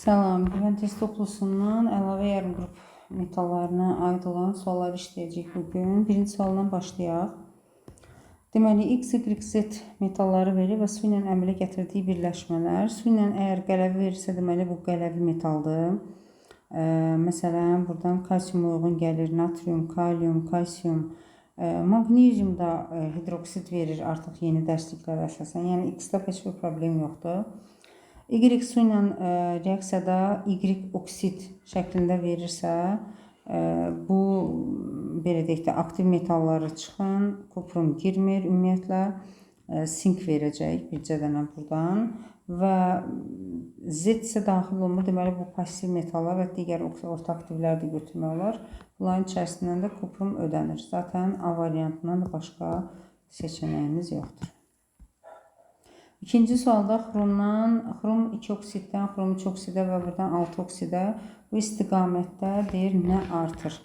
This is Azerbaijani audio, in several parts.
Salam, güvən test toplusundan əlavə yarım qrup metallarına aid olan suallar işləyəcək bugün. Birinci sualdan başlayaq. Deməli, X, Y, Z metalları verir və su ilə əmələ gətirdiyi birləşmələr. Su ilə əgər qələvi verirsə, deməli bu qələvi metaldır. Məsələn, buradan kalsium uyğun gəlir, natrium, kalium, kalsium, magnezium da hidroksid verir artıq yeni dərsliklərə əsasən. Yəni, X-də heç bir problem yoxdur. Y su ilə reaksiyada Y oksid şəklində verirsə, bu belə deyək də aktiv metalları çıxın, kuprum girmir ümumiyyətlə, sink verəcək bircə dənə buradan və Z isə daxil olmur. Deməli, bu pasiv metallar və digər orta aktivlər də götürmək olar. Bunların içərisindən də kuprum ödənir. Zaten A variantından da başqa seçənəyimiz yoxdur. İkinci sualda xrom 2 oksiddən xrom 3 oksidə və buradan 6 oksidə bu istiqamətdə deyir nə artır?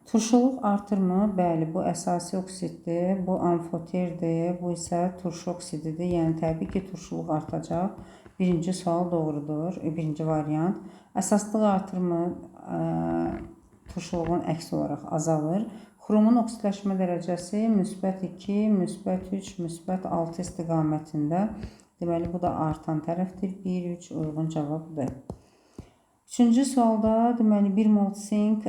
Turşuluq artırmı? Bəli, bu əsasi oksiddir, bu amfoterdir, bu isə turşu oksididir. Yəni, təbii ki, turşuluq artacaq. Birinci sual doğrudur, birinci variant. Əsaslıq artırmı? Turşuluğun əksi olaraq azalır. Xromun oksidləşmə dərəcəsi müsbət 2, müsbət 3, müsbət 6 istiqamətində. Deməli, bu da artan tərəfdir. 1, 3 uyğun cavabdır. Üçüncü sualda, deməli, 1 mol sink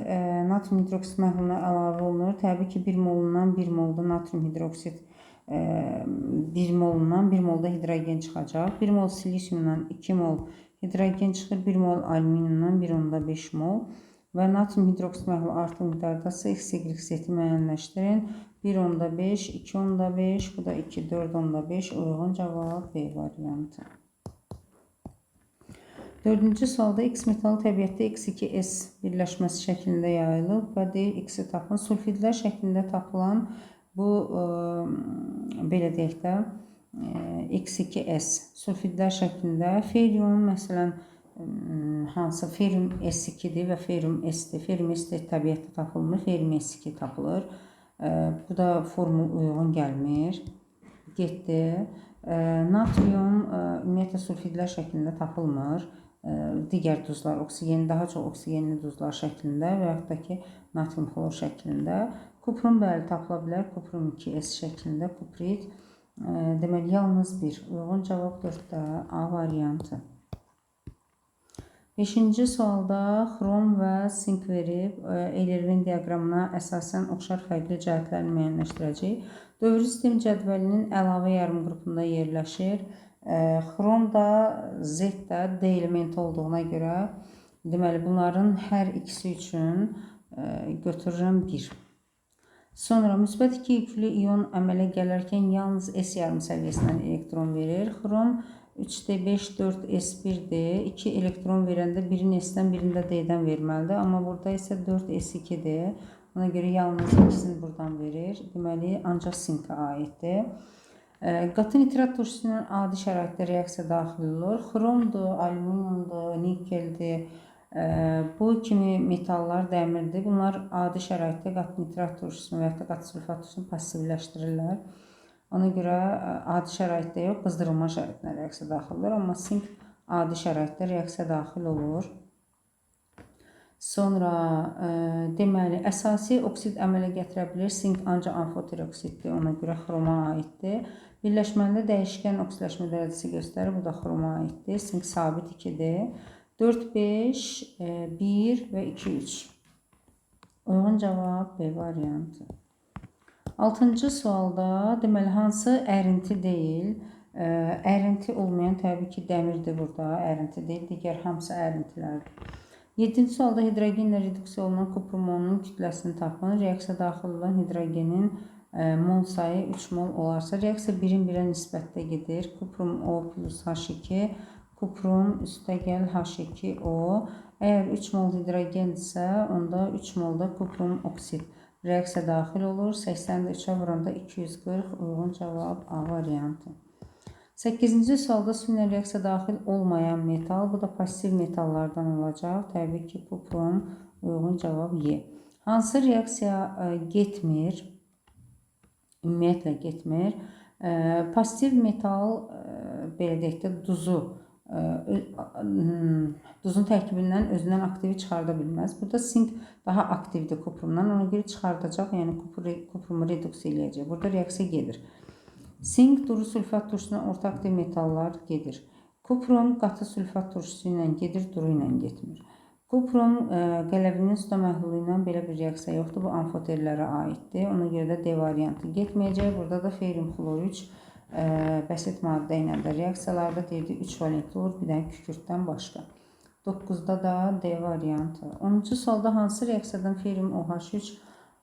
natrium hidroksid məhluluna əlavə olunur. Təbii ki, 1 molundan 1 molda natrium hidroksid 1 molundan 1 molda hidrogen çıxacaq. 1 mol silisiumdan 2 mol hidrogen çıxır. 1 mol alüminiumdan 1,5 mol və natrium hidroksid məhlulu artıq miqdardasa X, Y, Z-i müəyyənləşdirin. 1,5, 2,5, bu da 2, 4,5 uyğun cavab B variantı. Dördüncü sualda X metalı təbiətdə X2S birləşməsi şəklində yayılıb və deyir X-i tapın. Sulfidlər şəklində tapılan bu, belə deyək də, X2S sulfidlər şəklində ferium, məsələn, hansı ferium S2-dir və ferium S-dir. Ferium S təbiətdə tapılmır, ferium S2 tapılır. Bu da formul uyğun gəlmir. Getdi. Natrium ümumiyyətlə sulfidlər şəklində tapılmır. Digər duzlar, daha çox oksigenli duzlar şəklində və yaxud da ki, natrium xlor şəklində. Kuprum bəli tapıla bilər. Kuprum 2S şəklində kuprit. Deməli, yalnız bir. Uyğun cavab 4-də A variantı. Beşinci sualda xrom və sink verib, Eylervin diaqramına əsasən oxşar fərqli cəhətlərini müəyyənləşdirəcək. Dövrü sistem cədvəlinin əlavə yarım qrupunda yerləşir. Xrom da Z də D elementi olduğuna görə, deməli, bunların hər ikisi üçün götürürəm 1. Sonra, müsbət 2 yüklü ion əmələ gələrkən yalnız S yarım səviyyəsindən elektron verir. Xrom 3D5, 4S1-dir. 2 elektron verəndə birini S-dən, birini də D-dən verməlidir. Amma burada isə 4S2-dir. Ona görə yalnız ikisini buradan verir. Deməli, ancaq sinka aiddir. Qatı nitrat turşusu ilə adi şəraitdə reaksiya daxil olur. Xromdur, alüminiumdur, nikeldir. Bu kimi metallar dəmirdir. Bunlar adi şəraitdə qatı nitrat turşusunu və ya da qatı sülfat turşusunu passivləşdirirlər. Ona görə adi şəraitdə yox, qızdırılma şəraitində reaksiya daxil olur. Amma sink adi şəraitdə reaksiya daxil olur. Sonra, deməli, əsasi oksid əmələ gətirə bilir. Sink ancaq amfoter oksiddir, ona görə xroma aiddir. Birləşməndə dəyişkən oksidləşmə dərəcəsi göstərir. Bu da xroma aiddir. Sink sabit 2-dir. 4, 5, 1 və 2, 3. Uyğun cavab B variantı. 6-cı sualda, deməli, hansı ərinti deyil? Ərinti olmayan təbii ki, dəmirdir burada, ərinti deyil, digər hamısı ərintilərdir. 7-ci sualda hidrogenlə reduksiya olunan kuprumonun kütləsini tapın. Reaksiya daxil olan hidrogenin mol sayı 3 mol olarsa, reaksiya 1-in 1-ə nisbətdə gedir. Kuprum O plus H2, kuprum üstəgəl H2O. Əgər 3 mol hidrogendirsə, onda 3 molda kuprum oksid reaksiya daxil olur. 83-ə vuranda 240 uyğun cavab A variantı. 8-ci sualda su ilə reaksiya daxil olmayan metal, bu da pasiv metallardan olacaq. Təbii ki, kuprum uyğun cavab Y. Hansı reaksiya getmir? Ümumiyyətlə getmir. Pasiv metal, belə deyək də, duzu duzun tərkibindən özündən aktivi çıxarda bilməz. Burada sink daha aktivdir kuprumdan, ona görə çıxardacaq, yəni kuprumu reduksiya eləyəcək. Burada reaksiya gedir. Sink duru sülfat turşusuna orta aktiv metallar gedir. Kuprum qatı sülfat turşusu ilə gedir, duru ilə getmir. Kuprum qələvinin suda məhlulu ilə belə bir reaksiya yoxdur. Bu amfoterlərə aiddir. Ona görə də D variantı getməyəcək. Burada da ferium xlor 3 bəsit maddə ilə də reaksiyalarda deyirdi 3 valentli olur, bir dənə kükürddən başqa. 9-da da D variantı. 10-cu sualda hansı reaksiyadan ferium OH3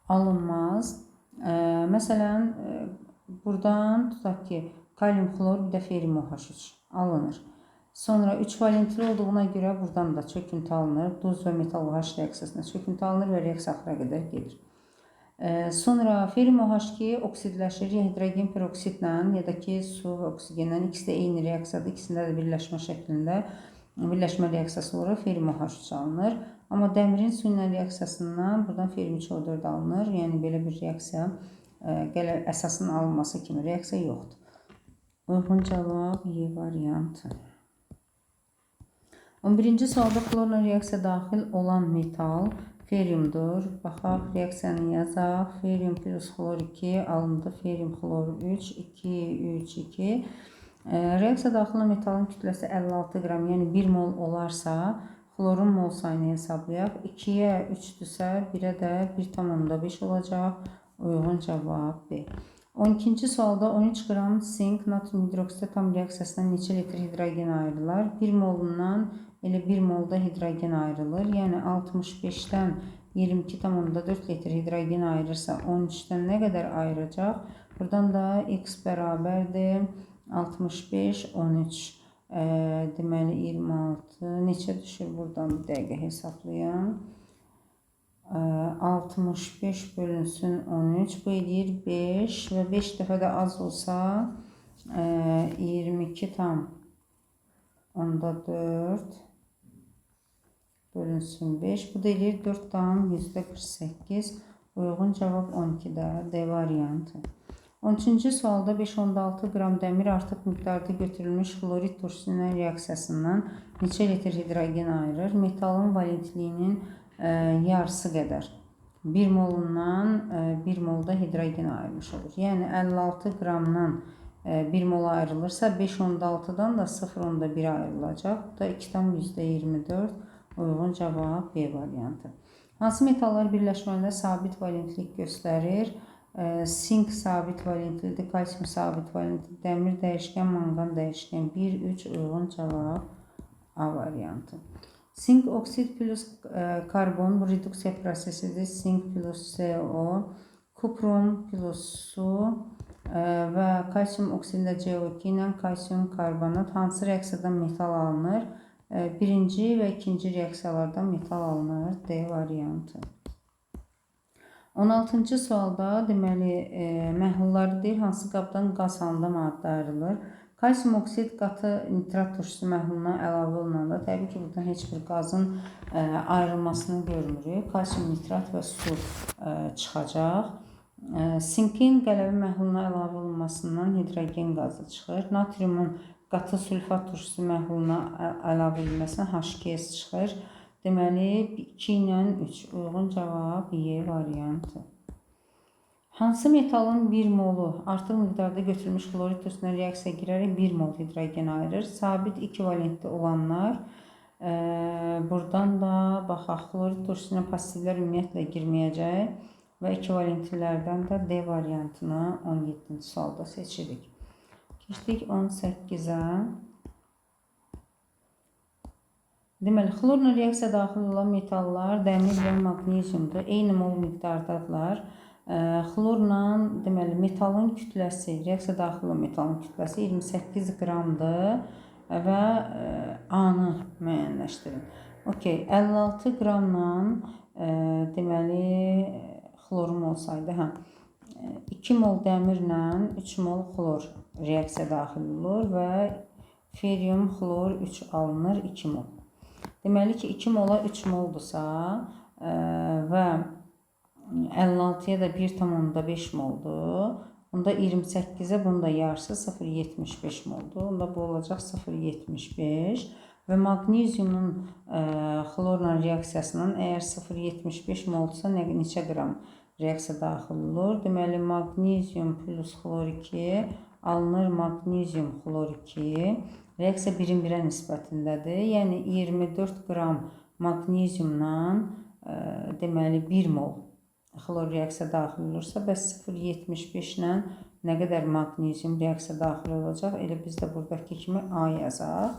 alınmaz? Məsələn, buradan tutaq ki, kalium xlor bir də ferium OH3 alınır. Sonra 3 valentli olduğuna görə buradan da çöküntü alınır. Duz və metal OH reaksiyasına çöküntü alınır və reaksiya axıra qədər gedir. Sonra ferium OH2 oksidləşir ya hidrogen peroksidlə ya da ki su və oksigenlə. İkisi də eyni reaksiyadır. İkisində də birləşmə şəklində birləşmə reaksiyası olur. Ferium OH3 alınır. Amma dəmirin su ilə reaksiyasından buradan ferium 3O4 alınır. Yəni belə bir reaksiya əsasın alınması kimi reaksiya yoxdur. Uyğun cavab Y variantı. 11-ci sualda xlorla reaksiya daxil olan metal feriumdur. Baxaq, reaksiyanı yazaq. Ferium plus xlor 2 alındı. Ferium xlor 3, 2, 3, 2. Reaksiya daxil olan metalın kütləsi 56 qram, yəni 1 mol olarsa, xlorun mol sayını hesablayaq. 2-yə 3-dürsə, 1-ə də 1,5 olacaq. Uyğun cavab B. 12-ci sualda 13 qram sink natrium hidroksidə tam reaksiyasından neçə litr hidrogen ayrılar? 1 molundan elə 1 molda hidrogen ayrılır. Yəni 65-dən 22,4 litr hidrogen ayırırsa 13-dən nə qədər ayıracaq? Buradan da x bərabərdir 65, 13. Deməli 26 neçə düşür? Buradan bir dəqiqə hesablayam. 65 bölünsün 13. Bu edir 5 və 5 dəfə də az olsa 22 tam onda 4 bölünsün 5. Bu da edir 4 tam %48. Uyğun cavab 12-də D variantı. 13-cü sualda 5,6 qram dəmir artıq miqdarda götürülmüş xlorid turşusu ilə reaksiyasından neçə litr hidrogen ayırır? Metalın valentliyinin yarısı qədər 1 molundan 1 molda hidrogen ayrılmış olur. Yəni 56 qramdan 1 mol ayrılırsa 5,6-dan da 0,1 ayrılacaq. Bu da 2,24. Uyğun cavab B variantı. Hansı metallar birləşməndə sabit valentlik göstərir? Sink sabit valentlidir, kalsium sabit valentlidir, dəmir dəyişkən, manqan dəyişkən. 1, 3 uyğun cavab A variantı. Sink oksid plus karbon bu reduksiya prosesidir. Sink plus CO, kuprum plus su və kalsium oksidlə CO2 ilə kalsium karbonat hansı reaksiyadan metal alınır? Birinci və ikinci reaksiyalardan metal alınır. D variantı. 16-cı sualda deməli məhlulları deyir, hansı qabdan qaz halında maddə ayrılır? Kalsium oksid qatı nitrat turşusu məhluluna əlavə olunanda təbii ki, buradan heç bir qazın ayrılmasını görmürük. Kalsium nitrat və su çıxacaq. Sinkin qələvi məhluluna əlavə olunmasından hidrogen qazı çıxır. Natriumun qatı sülfat turşusu məhluluna əlavə edilməsindən H2S çıxır. Deməli, 2 ilə 3 uyğun cavab Y variantı. Hansı metalın 1 molu artıq miqdarda götürülmüş xlorid turşusuna reaksiya girərək 1 mol hidrogen ayırır? Sabit 2 valentli olanlar. Buradan da baxaq, xlorid turşusuna pozitivlər ümumiyyətlə girməyəcək və 2 valentlilərdən də D variantını 17-ci sualda seçirik. Keçdik 18-ə. Deməli, xlorla reaksiya daxil olan metallar dəmir və maqneziumdur. Eyni mol miqdardadırlar. Xlorla deməli metalın kütləsi, reaksiya daxil olan metalın kütləsi 28 qramdır və A-nı müəyyənləşdirin. Okay, 56 qramla deməli xlorum olsaydı, 2 mol dəmirlə 3 mol xlor reaksiya daxil olur və ferium xlor 3 alınır 2 mol. Deməli ki, 2 mola 3 moldursa və 56-ya da 1,5 moldur. Onda 28'e bunun da yarısı 0,75 moldu. Onda bu olacaq 0,75 və maqneziumun xlorla reaksiyasının əgər 0,75 moldsa neçə qram reaksiya daxil olur? Deməli, maqnezium plus xlor 2 alınır maqnezium xlor 2 reaksiya 1-in 1-ə nisbətindədir. Yəni 24 qram maqneziumdan deməli 1 mol xlor reaksiya daxil olursa, bəs 0,75 ilə nə qədər maqnezium reaksiya daxil olacaq? Elə biz də buradakı kimi A yazaq.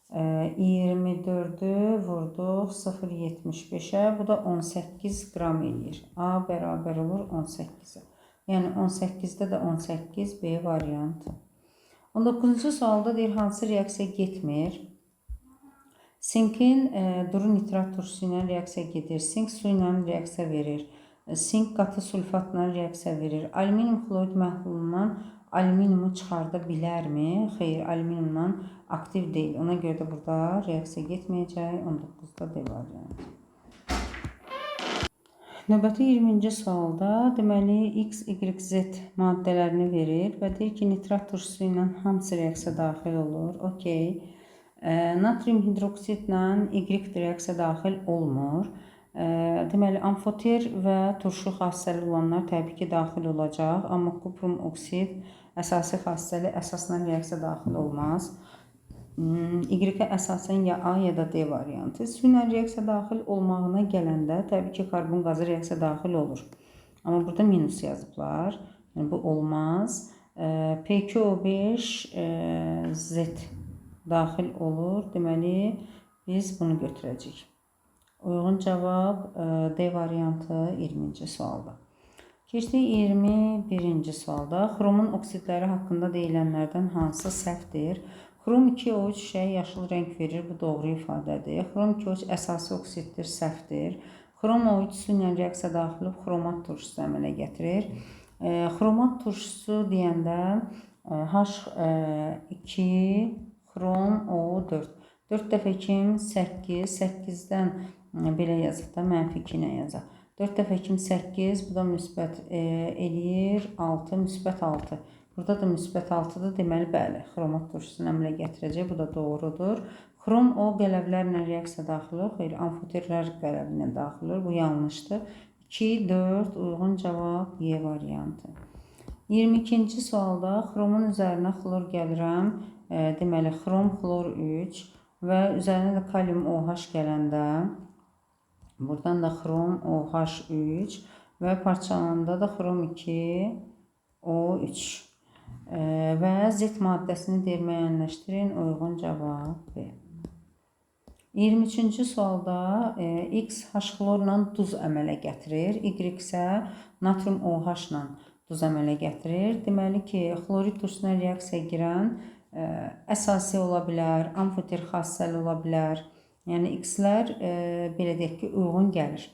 24'ü vurduq 0,75'ə, bu da 18 qram eləyir. A bərabər olur 18'ə. Yəni 18'də də 18 B variantı. 19-cu sualda deyir, hansı reaksiya getmir? Sinkin duru nitrat turşusu ilə reaksiya gedir. Sink su ilə reaksiya verir. Sink qatı sulfatla reaksiya verir. Alüminium xlorid məhlulundan alüminiumu çıxarda bilərmi? Xeyr, alüminiumdan aktiv deyil. Ona görə də burada reaksiya getməyəcək. 19'da D variantı. Növbəti 20-ci sualda deməli X, Y, Z maddələrini verir və deyir ki, nitrat turşusu ilə hamısı reaksiya daxil olur. Okey. Natrium hidroksidlə Y reaksiya daxil olmur. Deməli, amfoter və turşu xassəli olanlar təbii ki, daxil olacaq. Amma kuprum oksid əsasi xassəli əsasla reaksiya daxil olmaz. Y-ə əsasən ya A ya da D variantı. Su ilə reaksiya daxil olmağına gələndə təbii ki, karbon qazı reaksiya daxil olur. Amma burada minus yazıblar. Yəni, bu olmaz. P2O5 Z daxil olur. Deməli, biz bunu götürəcəyik. Uyğun cavab D variantı 20-ci sualda. Keçdik 21-ci sualda. Xromun oksidləri haqqında deyilənlərdən hansı səhvdir? Xrom 2O3 şəyə yaşıl rəng verir. Bu doğru ifadədir. Xrom 2O3 əsasi oksiddir, səhvdir. Xrom O3 su ilə reaksiya daxil olub xromat turşusu əmələ gətirir. Xromat turşusu deyəndə H2 xrom O4. 4 dəfə 2 8, 8-dən belə yazıq da, mənfi 2 ilə yazaq. 4 dəfə 2 8, bu da müsbət eləyir 6, müsbət 6. Burada da müsbət 6-dır, deməli bəli, xromat turşusunu əmələ gətirəcək, bu da doğrudur. Xrom O qələvlərlə reaksiya daxil olur, xeyr, amfoterlər qələvinə daxil olur, bu yanlışdır. 2, 4, uyğun cavab Y variantı. 22-ci sualda xromun üzərinə xlor gəlirəm, deməli xrom xlor 3 və üzərinə də kalium OH gələndə, buradan da xrom OH3 və parçalananda da xrom 2 O3 və Z maddəsini deyir müəyyənləşdirin, uyğun cavab B. 23-cü sualda X H-xlorla duz əmələ gətirir, Y isə natrium OH-la duz əmələ gətirir. Deməli ki, xlorid turşusuna reaksiya girən əsasi ola bilər, amfoter xassəli ola bilər. Yəni, X-lər belə deyək ki, uyğun gəlir.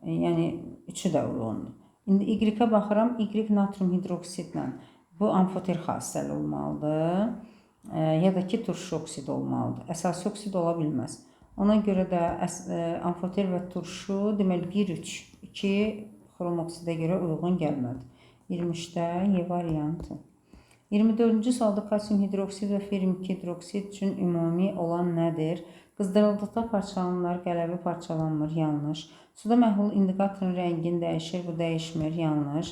Yəni, üçü də uyğundur. İndi Y-ə baxıram, Y natrium hidroksidlə. Bu amfoter xassəli olmalıdır. Ya da ki, turşu oksid olmalıdır. Əsasi oksid ola bilməz. Ona görə də amfoter və turşu deməli 1-3, 2 xrom oksidə görə uyğun gəlmədi. 23-də Y variantı. 24-cü sualda kalsium hidroksid və ferum hidroksid üçün ümumi olan nədir? Qızdırıldıqda parçalanırlar, qələvi parçalanmır, yanlış. Suda məhlul indikatorun rəngini dəyişir, bu dəyişmir, yanlış.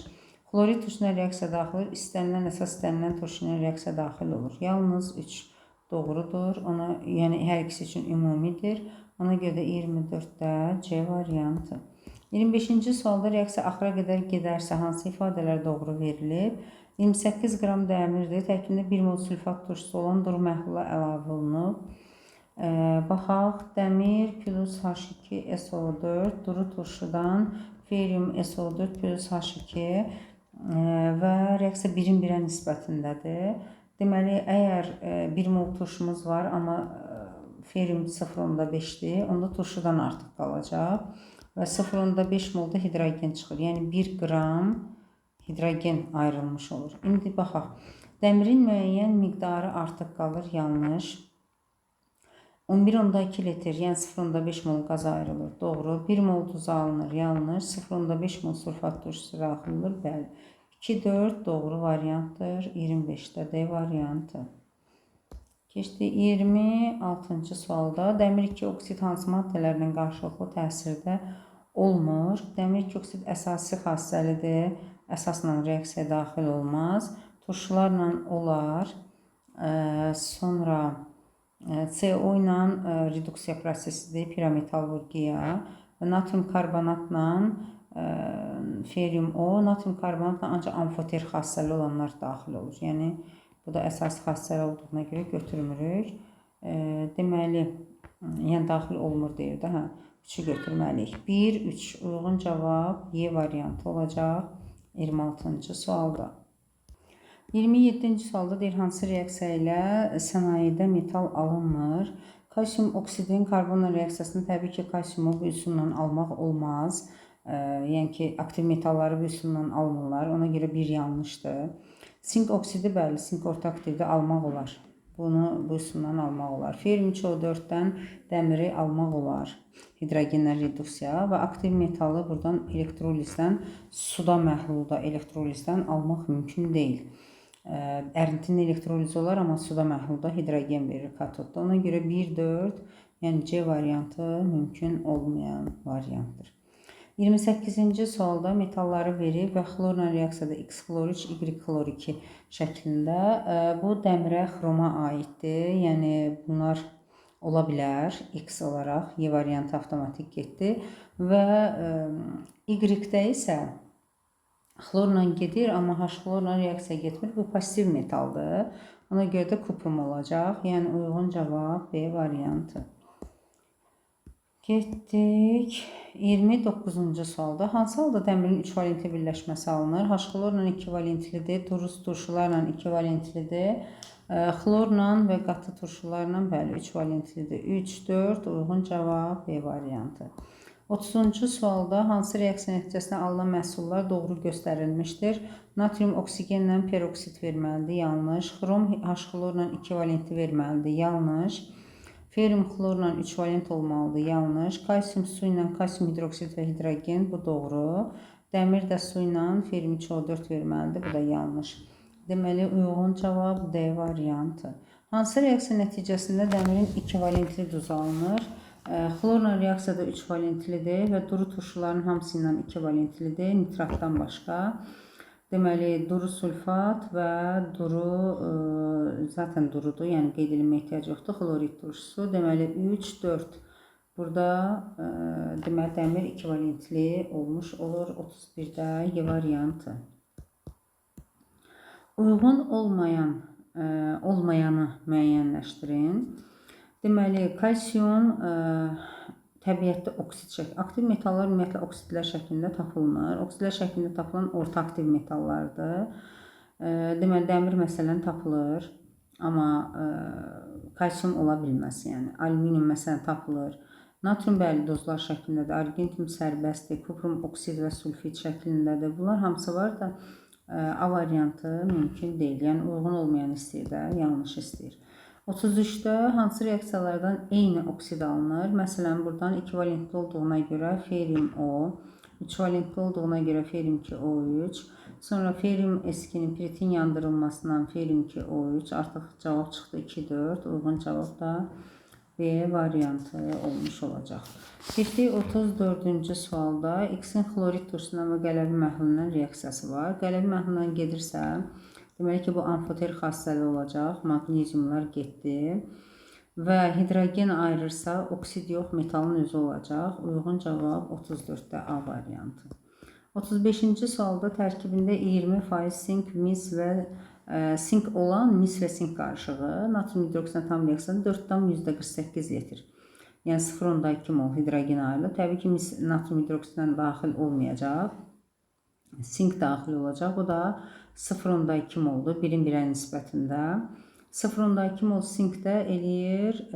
Xlorid turşusuna reaksiya daxil olur, istənilən əsas istənilən turşusuna reaksiya daxil olur. Yalnız 3 doğrudur, yəni hər ikisi üçün ümumidir. Ona görə də 24-də C variantı. 25-ci sualda reaksiya axıra qədər gedərsə hansı ifadələr doğru verilib? 28 qram dəmirdir, tərkibində 1 mol sülfat turşusu olan duru məhlula əlavə olunub. Baxaq, dəmir plus H2SO4 duru turşudan ferium SO4 plus H2 və reaksiya 1-in 1-ə nisbətindədir. Deməli, əgər 1 mol turşumuz var, amma ferium 0,5-dir, onda turşudan artıq qalacaq və 0,5 molda hidrogen çıxır. Yəni 1 qram hidrogen ayrılmış olur. İndi baxaq, dəmirin müəyyən miqdarı artıq qalır, yanlış. 11,2 litr, yəni 0,5 mol qaz ayrılır, doğru. 1 mol duz alınır, yanlış. 0,5 mol sulfat turşusu daxil olur, bəli. 2-4 doğru variantdır. 25-də D variantı. Keçdi 26-cı sualda. Dəmir 2 oksid hansı maddələrlə qarşılıqlı təsirdə olmur? Dəmir 2 oksid əsasi xassəlidir. Əsasla reaksiyaya daxil olmaz. Turşularla olar. Sonra CO ilə reduksiya prosesidir, pirometallurgiya. Natrium karbonatla ferium O, natrium karbonatla ancaq amfoter xassəli olanlar daxil olur. Yəni, bu da əsas xassəli olduğuna görə götürmürük. Deməli, yəni daxil olmur deyir də, hə, 3-ü götürməliyik. 1, 3 uyğun cavab Y variantı olacaq 26-cı sualda. 27-ci sualda deyir, hansı reaksiya ilə sənayedə metal alınmır? Kalsium oksidin karbonla reaksiyasını təbii ki, kalsiumu bu üsulla almaq olmaz. Yəni ki, aktiv metalları bu üsulla almırlar. Ona görə bir yanlışdır. Sink oksidi bəli, sink orta aktivdə almaq olar. Bunu bu üsulla almaq olar. Ferium 2O4-dən dəmiri almaq olar. Hidrogenlə reduksiya və aktiv metalı buradan elektrolizdən, suda məhlulda elektrolizdən almaq mümkün deyil. Ərintinin elektrolizi olar, amma suda məhlulda hidrogen verir katodda. Ona görə 1-4, yəni C variantı mümkün olmayan variantdır. 28-ci sualda metalları verib və xlorla reaksiyada X xlor 3, Y xlor 2 şəklində. Bu dəmirə, xroma aiddir. Yəni bunlar ola bilər X olaraq. Y variantı avtomatik getdi. Və Y-də isə xlorla gedir, amma H xlorla reaksiya getmir. Bu pasiv metaldır. Ona görə də kuprum olacaq. Yəni uyğun cavab B variantı. Getdik 29-cu sualda. Hansı halda dəmirin 3 valentli birləşməsi alınır? H xlorla 2 valentlidir, duruz turşularla 2 valentlidir, xlorla və qatı turşularla bəli 3 valentlidir. 3-4 uyğun cavab B variantı. 30-cu sualda hansı reaksiya nəticəsində alınan məhsullar doğru göstərilmişdir? Natrium oksigenlə peroksid verməlidir, yanlış. Xrom H xlorla 2 valentli verməlidir, yanlış. Ferium xlorla 3 valent olmalıdır, yanlış. Kalsium su ilə kalsium hidroksid və hidrogen, bu doğru. Dəmir də su ilə ferium 2O4 verməlidir, bu da yanlış. Deməli, uyğun cavab D variantı. Hansı reaksiya nəticəsində dəmirin 2 valentli duz alınır? Xlorla reaksiyada 3 valentlidir və duru turşuların hamısı ilə 2 valentlidir, nitratdan başqa. Deməli, duru sulfat və duru zaten durudur, yəni qeyd edilmə ehtiyac yoxdur. Xlorid turşusu, deməli 3-4. Burada deməli dəmir 2 valentli olmuş olur. 31-də Y variantı. Uyğun olmayanı müəyyənləşdirin. Deməli, kalsium təbiətdə oksid şəklində, aktiv metallar ümumiyyətlə oksidlər şəklində tapılmır. Oksidlər şəklində tapılan orta aktiv metallardır. Deməli, dəmir məsələn tapılır, amma kalsium ola bilməz. Yəni, alüminium məsələn tapılır. Natrium bəli dozlar şəklindədir, argentum sərbəstdir, kuprum oksid və sulfid şəklindədir. Bunlar hamısı var da A variantı mümkün deyil. Yəni, uyğun olmayan istəyir də, yanlış istəyir. 33-də hansı reaksiyalardan eyni oksid alınır? Məsələn, buradan 2 valentli olduğuna görə ferium O, 3 valentli olduğuna görə ferium 2O3, sonra ferium S2-nin piritin yandırılmasından ferium 2O3, artıq cavab çıxdı 2-4, uyğun cavab da B variantı olmuş olacaq. Getdik 34-cü sualda. X-in xlorid turşusundan və qələvi məhlulundan reaksiyası var. Qələvi məhlulundan gedirsə, deməli ki, bu amfoter xassəli olacaq. Magneziumlar getdi. Və hidrogen ayırırsa, oksid yox, metalın özü olacaq. Uyğun cavab 34-də A variantı. 35-ci sualda tərkibində 20% sink, mis və sink olan mis və sink qarışığı natrium hidroksidlə tam reaksiyada 4,48 litr. Yəni 0,2 mol hidrogen ayrılır. Təbii ki, mis natrium hidroksidlə daxil olmayacaq. Sink daxil olacaq. Bu da 0,2 moldur. Birin birə nisbətində. 0,2 mol sinkdə eləyir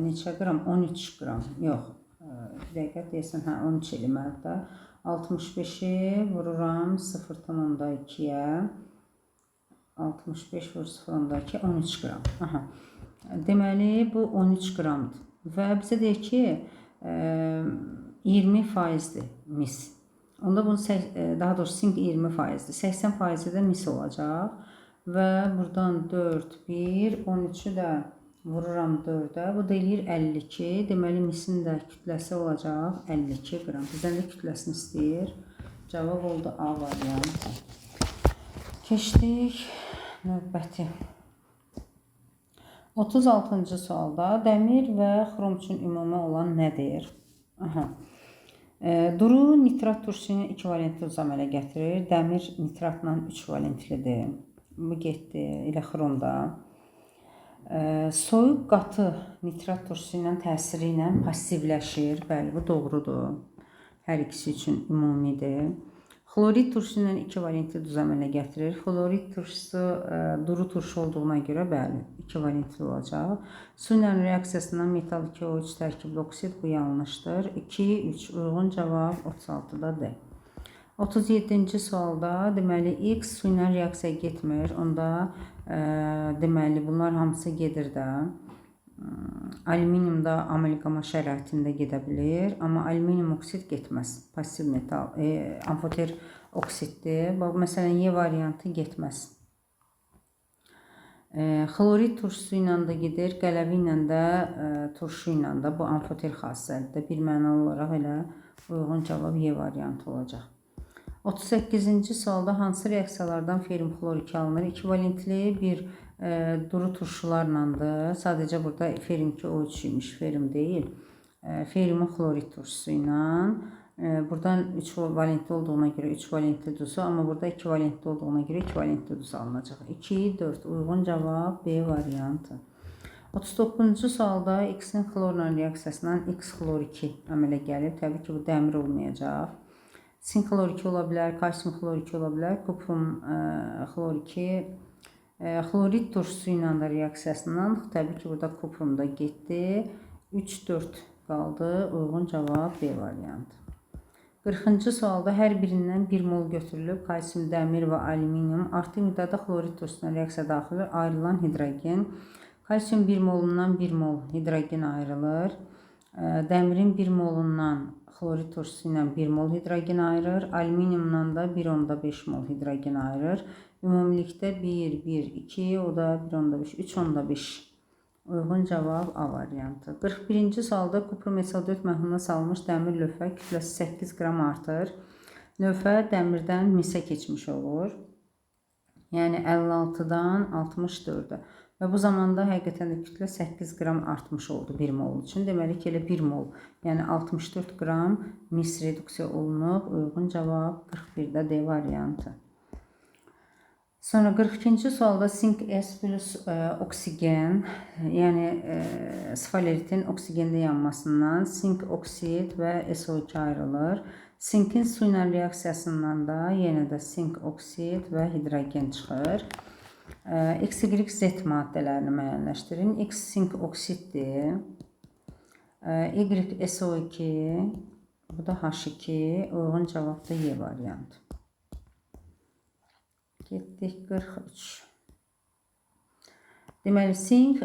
neçə qram? 13 qram. Yox. Bir dəqiqə deyəsən, 13 eləməlidir. 65-i vururam 0,2-yə. 65 vur 0,2, 13 qram. Aha. Deməli, bu 13 qramdır. Və bizə deyir ki, 20%dir mis. Onda bunun daha doğrusu sink 20%'dir. 80%-i də mis olacaq. Və buradan 4, 1, 13-ü də vururam 4-ə. Bu da eləyir 52. Deməli, misin də kütləsi olacaq 52 qram. Bizdən də kütləsini istəyir. Cavab oldu A variantı. Keçdik növbəti. 36-cı sualda dəmir və xrom üçün ümumi olan nədir? Aha. Duru nitrat turşusuna 2 valentli duz əmələ gətirir. Dəmir nitratla 3 valentlidir. Bu getdi ilə xromda. Soyuq qatı nitrat turşusu ilə təsiri ilə passivləşir. Bəli, bu doğrudur. Hər ikisi üçün ümumidir. Xlorid turşusu ilə 2 valentli duz əmələ gətirir. Xlorid turşusu duru turşu olduğuna görə bəli, 2 valentli olacaq. Su ilə reaksiyasından metal 2O3 tərkibli oksid, bu yanlışdır. 2, 3 uyğun cavab 36-da D. 37-ci sualda deməli X su ilə reaksiyaya getmir. Onda deməli bunlar hamısı gedir də. Alüminium da amalqama şəraitində gedə bilir, amma alüminium oksid getməz. Pasiv metal, amfoter oksiddir. Bax, məsələn, Y variantı getməz. Xlorid turşusu ilə də gedir, qələvi ilə də, turşu ilə də, bu amfoter xassəlidir. Bir mənalı olaraq elə uyğun cavab Y variantı olacaq. 38-ci sualda hansı reaksiyalardan ferum xloriki alınır? 2 valentli bir duru turşularlandır. Sadəcə burada ferum 2O3 imiş, ferum deyil. Ferumun xlorid turşusu ilə. Buradan 3 valentli olduğuna görə 3 valentli duzu, amma burada 2 valentli olduğuna görə 2 valentli duz alınacaq. 2, 4 uyğun cavab B variantı. 39-cu sualda X-in xlorla reaksiyasından X xlor2 əmələ gəlir. Təbii ki, bu dəmir olmayacaq. Sink xlor2 ola bilər, kalsium xlor2 ola bilər, kuprum xlor2. Xlorid turşusu ilə də reaksiyasından təbii ki, burada kuprum da getdi. 3, 4 qaldı. Uyğun cavab B variantı. 40-cı sualda hər birindən 1 mol götürülüb, kalsium, dəmir və alüminium artı miqdarda xlorid turşusuna reaksiya daxil ayrılan hidrogen. Kalsium 1 molundan 1 mol hidrogen ayrılır. Dəmirin 1 molundan xlorid turşusu ilə 1 mol hidrogen ayırır. Alüminiumdan da 1,5 mol hidrogen ayırır. Ümumilikdə 1, 1, 2, o da 1,5, 3,5. Uyğun cavab A variantı. 41-ci sualda kuprum SO4 məhluluna salınmış dəmir lövhə kütləsi 8 qram artır. Lövhə dəmirdən misə keçmiş olur. Yəni 56-dan 64-ə. Və bu zamanda həqiqətən də kütlə 8 qram artmış oldu 1 mol üçün. Deməli ki, elə 1 mol, yəni 64 qram mis reduksiya olunub. Uyğun cavab 41-də D variantı. Sonra 42-ci sualda sink S plus oksigen, yəni sfaleritin oksigende yanmasından sink oksid və SO2 ayrılır. Sinkin su ilə reaksiyasından da yenə də sink oksid və hidrogen çıxır. X, Y, Z maddələrini müəyyənləşdirin. X sink oksiddir. Y SO2, bu da H2. Uyğun cavab da Y variantı. Getdik 43. Deməli, sink,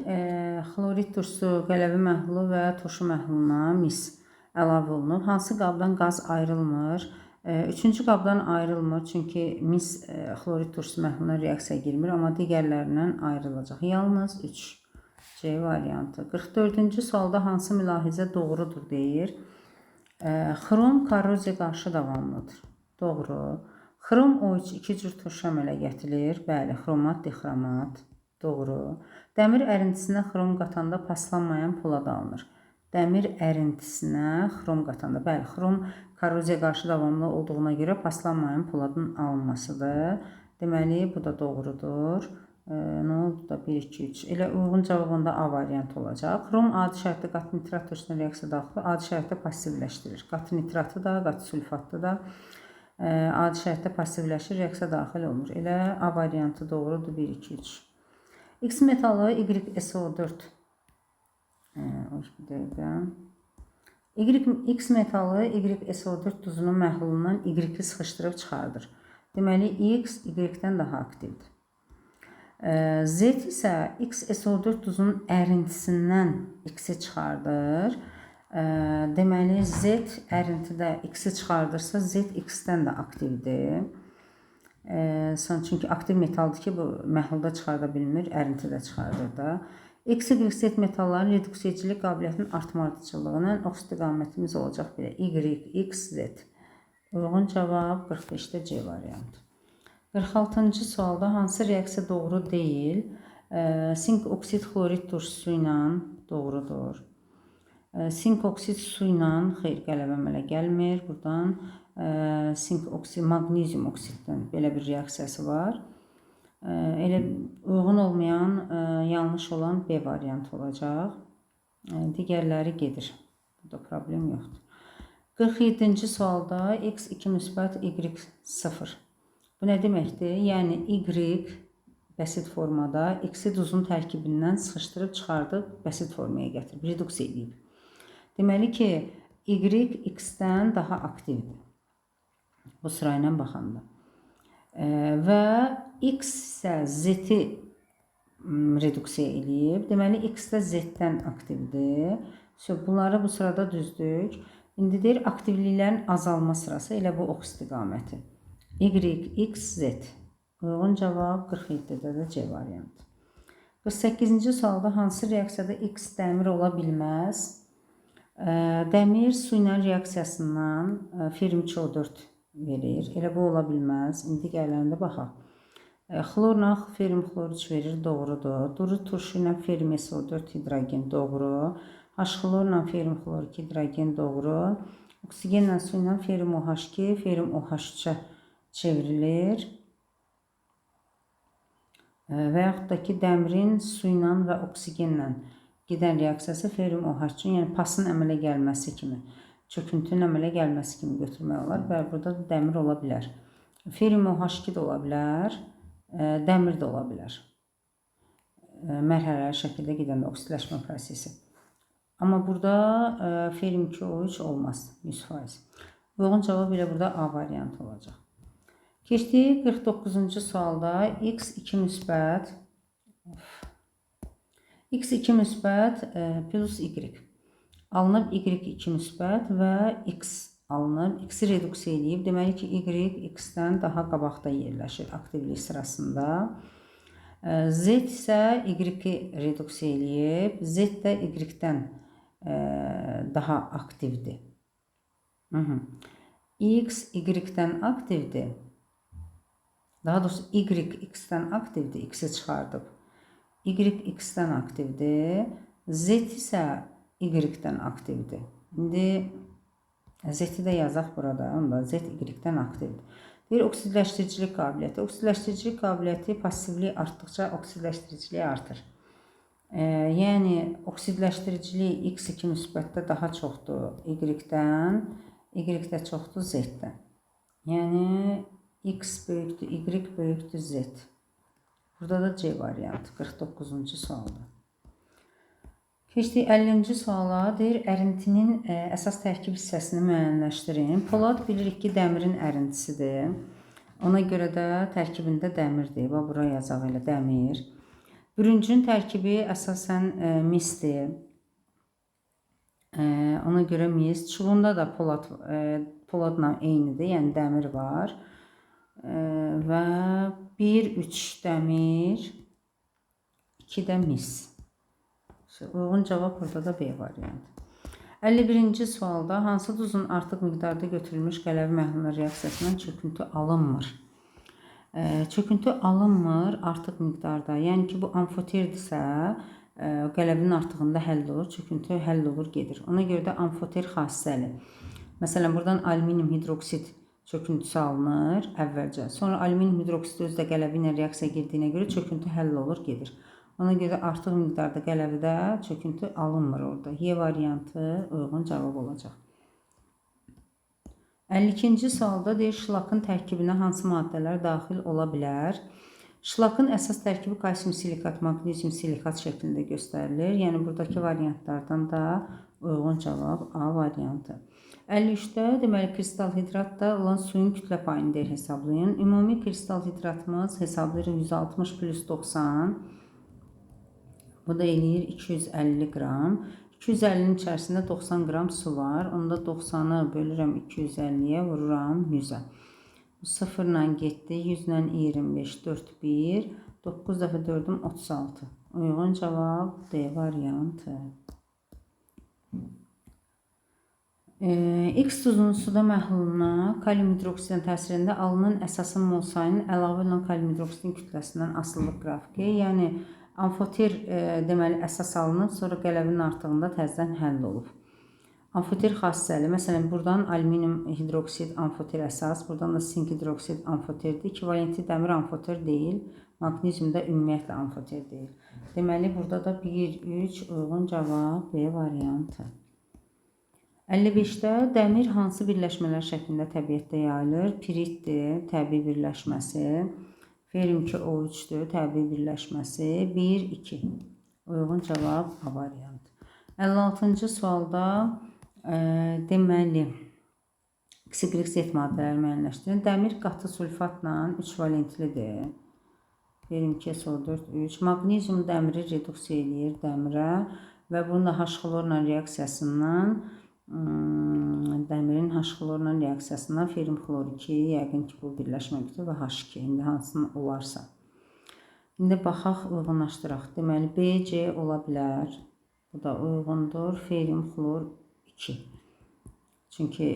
xlorid turşusu, qələvi məhlulu və turşu məhluluna mis əlavə olunub. Hansı qabdan qaz ayrılmır? 3-cü qabdan ayrılmır, çünki mis xlorid turşusu məhluluna reaksiyaya girmir, amma digərlərindən ayrılacaq. Yalnız 3. C variantı. 44-cü sualda hansı mülahizə doğrudur deyir. Xrom korroziya qarşı davamlıdır. Doğru. Xrom O3 2 cür turşu əmələ gətirilir. Bəli, xromat, dixromat. Doğru. Dəmir ərintisinə xrom qatanda paslanmayan polad alınır. Dəmir ərintisinə xrom qatanda. Bəli, xrom korroziya qarşı davamlı olduğuna görə paslanmayan poladın alınmasıdır. Deməli, bu da doğrudur. Nə oldu da 1, 2, 3. Elə uyğun cavabında A variantı olacaq. Xrom adi şərtdə qatı nitrat turşusuna reaksiya daxili adi şərtdə passivləşdirir. Qatı nitratı da, qatı sulfatı da adi şərtdə passivləşir, reaksiya daxil olmur. Elə A variantı doğrudur. 1, 2, 3. X metalı YSO4. X metalı YSO4 duzunun məhlulundan Y-i sıxışdırıb çıxardır. Deməli, X Y-dən daha aktivdir. Z isə XSO4 duzunun ərintisindən X-i çıxardır. Deməli, Z ərintidə X-i çıxardırsa, Z X-dən də aktivdir. Çünki aktiv metaldır ki, bu məhlulda çıxarda bilmir, ərintidə çıxardır da. X-Y metalların reduksiyicilik qabiliyyətinin artmaqçılığının oksistiqamətimiz olacaq belə. Y, X, Z. Uyğun cavab 45-də C variantı. 46-cı sualda hansı reaksiya doğru deyil? Sink oksid xlorid turşusu ilə doğrudur. Sink oksid su ilə xeyr, qələbə əmələ gəlmir. Buradan sink oksid, magnezium oksiddən belə bir reaksiyası var. Elə uyğun olmayan, yanlış olan B variantı olacaq. Digərləri gedir. Burada problem yoxdur. 47-ci sualda X2 müsbət Y0. Bu nə deməkdir? Yəni Y bəsit formada X-i duzun tərkibindən sıxışdırıb çıxardıb bəsit formaya gətirib, reduksiya edib. Deməli ki, Y X-dən daha aktivdir. Bu sırayla baxanda. Və X isə Z-i reduksiya edib. Deməli, X də Z-dən aktivdir. Bunları bu sırada düzdük. İndi deyir, aktivliklərin azalma sırası elə bu ox istiqaməti. Y, X, Z. Uyğun cavab 47-də də C variantı. 48-ci sualda hansı reaksiyada X dəmir ola bilməz? Dəmir su ilə reaksiyasından ferum CO4 verir. Elə bu ola bilməz. İndi gəllərində baxaq. Xlorla ferum xlor 3 verir, doğrudur. Duru turşu ilə ferum SO4 hidrogen, doğru. H-xlorla ferum xlor 2 hidrogen, doğru. Oksigenlə su ilə ferum OH2, ferum OH3-ə çevrilir. Və yaxud da ki, dəmirin su ilə və oksigenlə gedən reaksiyası ferum OH3-ün, yəni pasın əmələ gəlməsi kimi, çöküntünün əmələ gəlməsi kimi götürmək olar və burada dəmir ola bilər. Ferum OH2 də ola bilər, dəmir də ola bilər. Mərhələli şəkildə gedən oksidləşmə prosesi. Amma burada ferum 2O3 olmaz, 100%. Uyğun cavab ilə burada A variantı olacaq. Keçdik 49-cu sualda X2 müsbət plus Y alınıb, Y2 müsbət və X alınıb, X-i reduksiya edib. Deməli ki, Y X-dən daha qabaqda yerləşir aktivlik sırasında. Z isə Y-i reduksiya edib, Z də Y-dən daha aktivdir. X Y-dən aktivdir. Daha doğrusu Y X-dən aktivdir, X-i çıxardıb. Y X-dən aktivdir, Z isə Y-dən aktivdir. İndi Z-i də yazaq burada, onda Z Y-dən aktivdir. Deyir, oksidləşdiricilik qabiliyyəti. Oksidləşdiricilik qabiliyyəti passivlik artdıqca oksidləşdiriciliyi artır. Yəni, oksidləşdiriciliyi X2 müsbətdə daha çoxdur Y-dən, Y-də çoxdur Z-dən. Yəni, X böyükdür, Y böyükdür Z. Burada da C variantı 49-cu sualda. Keçdik 50-ci suala. Deyir, ərintinin əsas tərkib hissəsini müəyyənləşdirin. Polad bilirik ki, dəmirin ərintisidir. Ona görə də tərkibində dəmirdir. Bura yazaq elə dəmir. Bürüncün tərkibi əsasən misdir. Ona görə mis. Çulunda da poladla eynidir, yəni dəmir var. Və 1-3 dəmir, 2 də mis. Uyğun cavab burada da B variantı. 51-ci sualda hansı duzun artıq miqdarda götürülmüş qələvi məhlullar reaksiyasından çöküntü alınmır? Çöküntü alınmır artıq miqdarda. Yəni ki, bu amfoterdirsə, qələvinin artığında həll olur, çöküntü həll olur, gedir. Ona görə də amfoter xassəli. Məsələn, buradan alüminium hidroksid çöküntüsü alınır əvvəlcə. Sonra alüminium hidroksid özdə qələvi ilə reaksiya girdiyinə görə çöküntü həll olur, gedir. Ona görə artıq miqdarda qələvidə çöküntü alınmır orada. Y variantı uyğun cavab olacaq. 52-ci sualda deyir, şlakın tərkibinə hansı maddələr daxil ola bilər? Şlakın əsas tərkibi kalsium silikat, magnezium silikat şəklində göstərilir. Yəni, buradakı variantlardan da uyğun cavab A variantı. 53-də deməli kristal hidratda olan suyun kütlə payını deyir hesablayın. Ümumi kristal hidratımız hesablayır 160 plus 90. Bu da eləyir 250 qram. 250'nin içərisində 90 qram su var. Onda 90'ı bölürəm 250'yə, vururam 100'ə. 0 ilə getdi. 100 ilə 25, 4, 1. 9 dəfə 4'üm 36. Uyğun cavab D variantı. X duzunun suda məhluluna kalium hidroksidin təsirində alınan əsasın mol sayının əlavə olan kalium hidroksidin kütləsindən asılılıq qrafiki. Yəni amfoter deməli əsas alınıb, sonra qələvinin artığında təzədən həll olub. Amfoter xassəli, məsələn, buradan alüminium hidroksid amfoter əsas, buradan da sink hidroksid amfoterdir. İkivalenti dəmir amfoter deyil, maqneziumda ümumiyyətlə amfoter deyil. Deməli, burada da 1, 3 uyğun cavab B variantı. 55'də dəmir hansı birləşmələr şəklində təbiətdə yayılır? Piritdir, təbii birləşməsi. Feryum 2O3'dür, təbii birləşməsi. 1, 2. Uyğun cavab A variantı. 56-cı sualda deməli XYZ maddələri müəyyənləşdirin. Dəmir qatı sulfatla 3 valentlidir. Feryum 2SO4, 3. Maqnezium dəmiri reduksiya edir dəmirə və bunun da H-xlorla reaksiyasından dəmirin H-xlorla reaksiyasından feryum xlor 2, yəqin ki bu birləşməkdir və H2, indi hansını olarsa. İndi baxaq, uyğunlaşdıraq. Deməli BC ola bilər. Bu da uyğundur. Feryum xlor 2. Çünki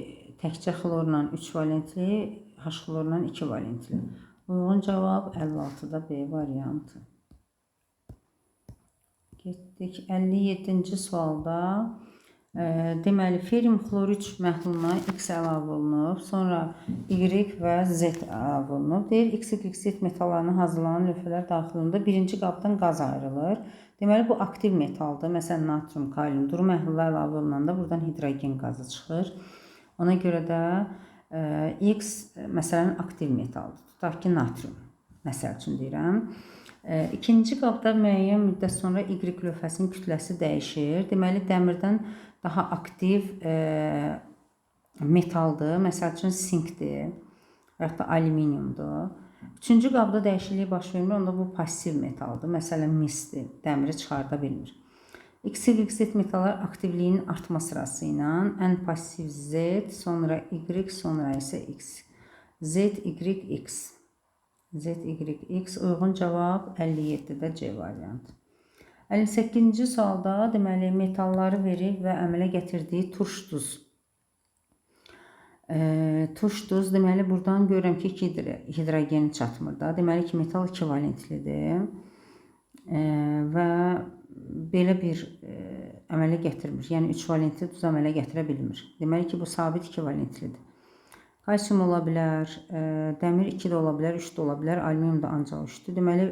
təkcə xlorla 3 valentli, H-xlorla 2 valentli. Uyğun cavab 56'da B variantı. Getdik 57-ci sualda. Deməli, feryum xlor 3 məhluluna X əlavə olunub, sonra Y və Z əlavə olunub. Deyir, X, Y, Z metallarının hazırlanan lövhələr daxilində birinci qabdan qaz ayrılır. Deməli, bu aktiv metaldır. Məsələn, natrium, kalium, duru məhlullar əlavə olunanda buradan hidrogen qazı çıxır. Ona görə də X, məsələn, aktiv metaldır. Tutaq ki, natrium, məsəl üçün deyirəm. İkinci qabda müəyyən müddət sonra Y lövhəsinin kütləsi dəyişir. Deməli, dəmirdən daha aktiv metaldır. Məsəl üçün sinkdir və ya da alüminiumdur. Üçüncü qabda dəyişiklik baş vermir. Onda bu pasiv metaldır. Məsələn, misdir. Dəmiri çıxarda bilmir. X, Y, Z metallar aktivliyinin artma sırası ilə ən pasiv Z, sonra Y, sonra isə X. Z, Y, X. Z, Y, X. Uyğun cavab 57'də C variantı. 58-ci sualda deməli metalları verir və əmələ gətirdiyi turş duz. Turş duz deməli buradan görürəm ki 2 hidrogeni çatmır da. Deməli ki metal 2 valentlidir və belə bir əmələ gətirmir. Yəni 3 valentli duz əmələ gətirə bilmir. Deməli ki bu sabit 2 valentlidir. Kalsium ola bilər, dəmir 2 də ola bilər, 3 də ola bilər, alüminium da ancaq 3'dür. Deməli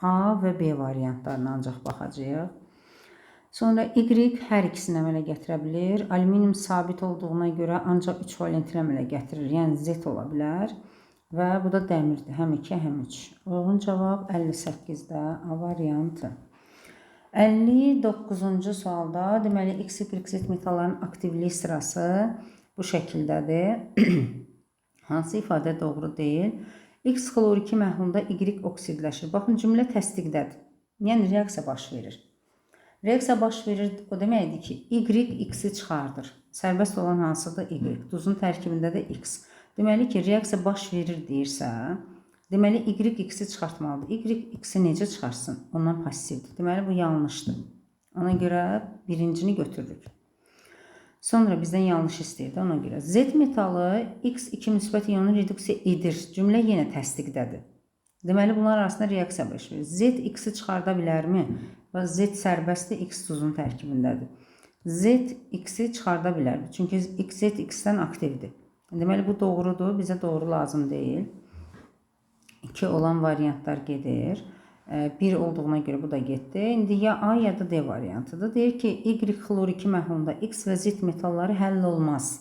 A və B variantlarına ancaq baxacağıq. Sonra Y hər ikisini əmələ gətirə bilir. Alüminium sabit olduğuna görə ancaq 3 valentli əmələ gətirir. Yəni Z ola bilər və bu da dəmirdir. Həm 2, həm 3. Uyğun cavab 58'də A variantı. 59-cu sualda deməli X, Y, Z metalların aktivlik sırası bu şəkildədir. Hansı ifadə doğru deyil? X xlor 2 məhlulunda Y oksidləşir. Baxın, cümlə təsdiqdədir. Yəni reaksiya baş verir. Reaksiya baş verir o deməkdir ki, Y X-i çıxardır. Sərbəst olan hansıdır? Y. Duzun tərkibində də X. Deməli ki, reaksiya baş verir deyirsə, deməli Y X-i çıxartmalıdır. Y X-i necə çıxarsın? Ondan passivdir. Deməli bu yanlışdır. Ona görə birincini götürürük. Sonra bizdən yanlış istəyir də ona görə. Z metalı X2 müsbət iyonu reduksiya edir. Cümlə yenə təsdiqdədir. Deməli bunlar arasında reaksiya baş verir. Z X-i çıxarda bilərmi? Və Z sərbəstdir, X duzun tərkibindədir. Z X-i çıxarda bilər. Çünki Z X-dən aktivdir. Deməli bu doğrudur. Bizə doğru lazım deyil. 2 olan variantlar gedir. 1 olduğuna görə bu da getdi. İndi ya A ya da D variantıdır. Deyir ki, Y xlor 2 məhlulunda X və Z metalları həll olmaz.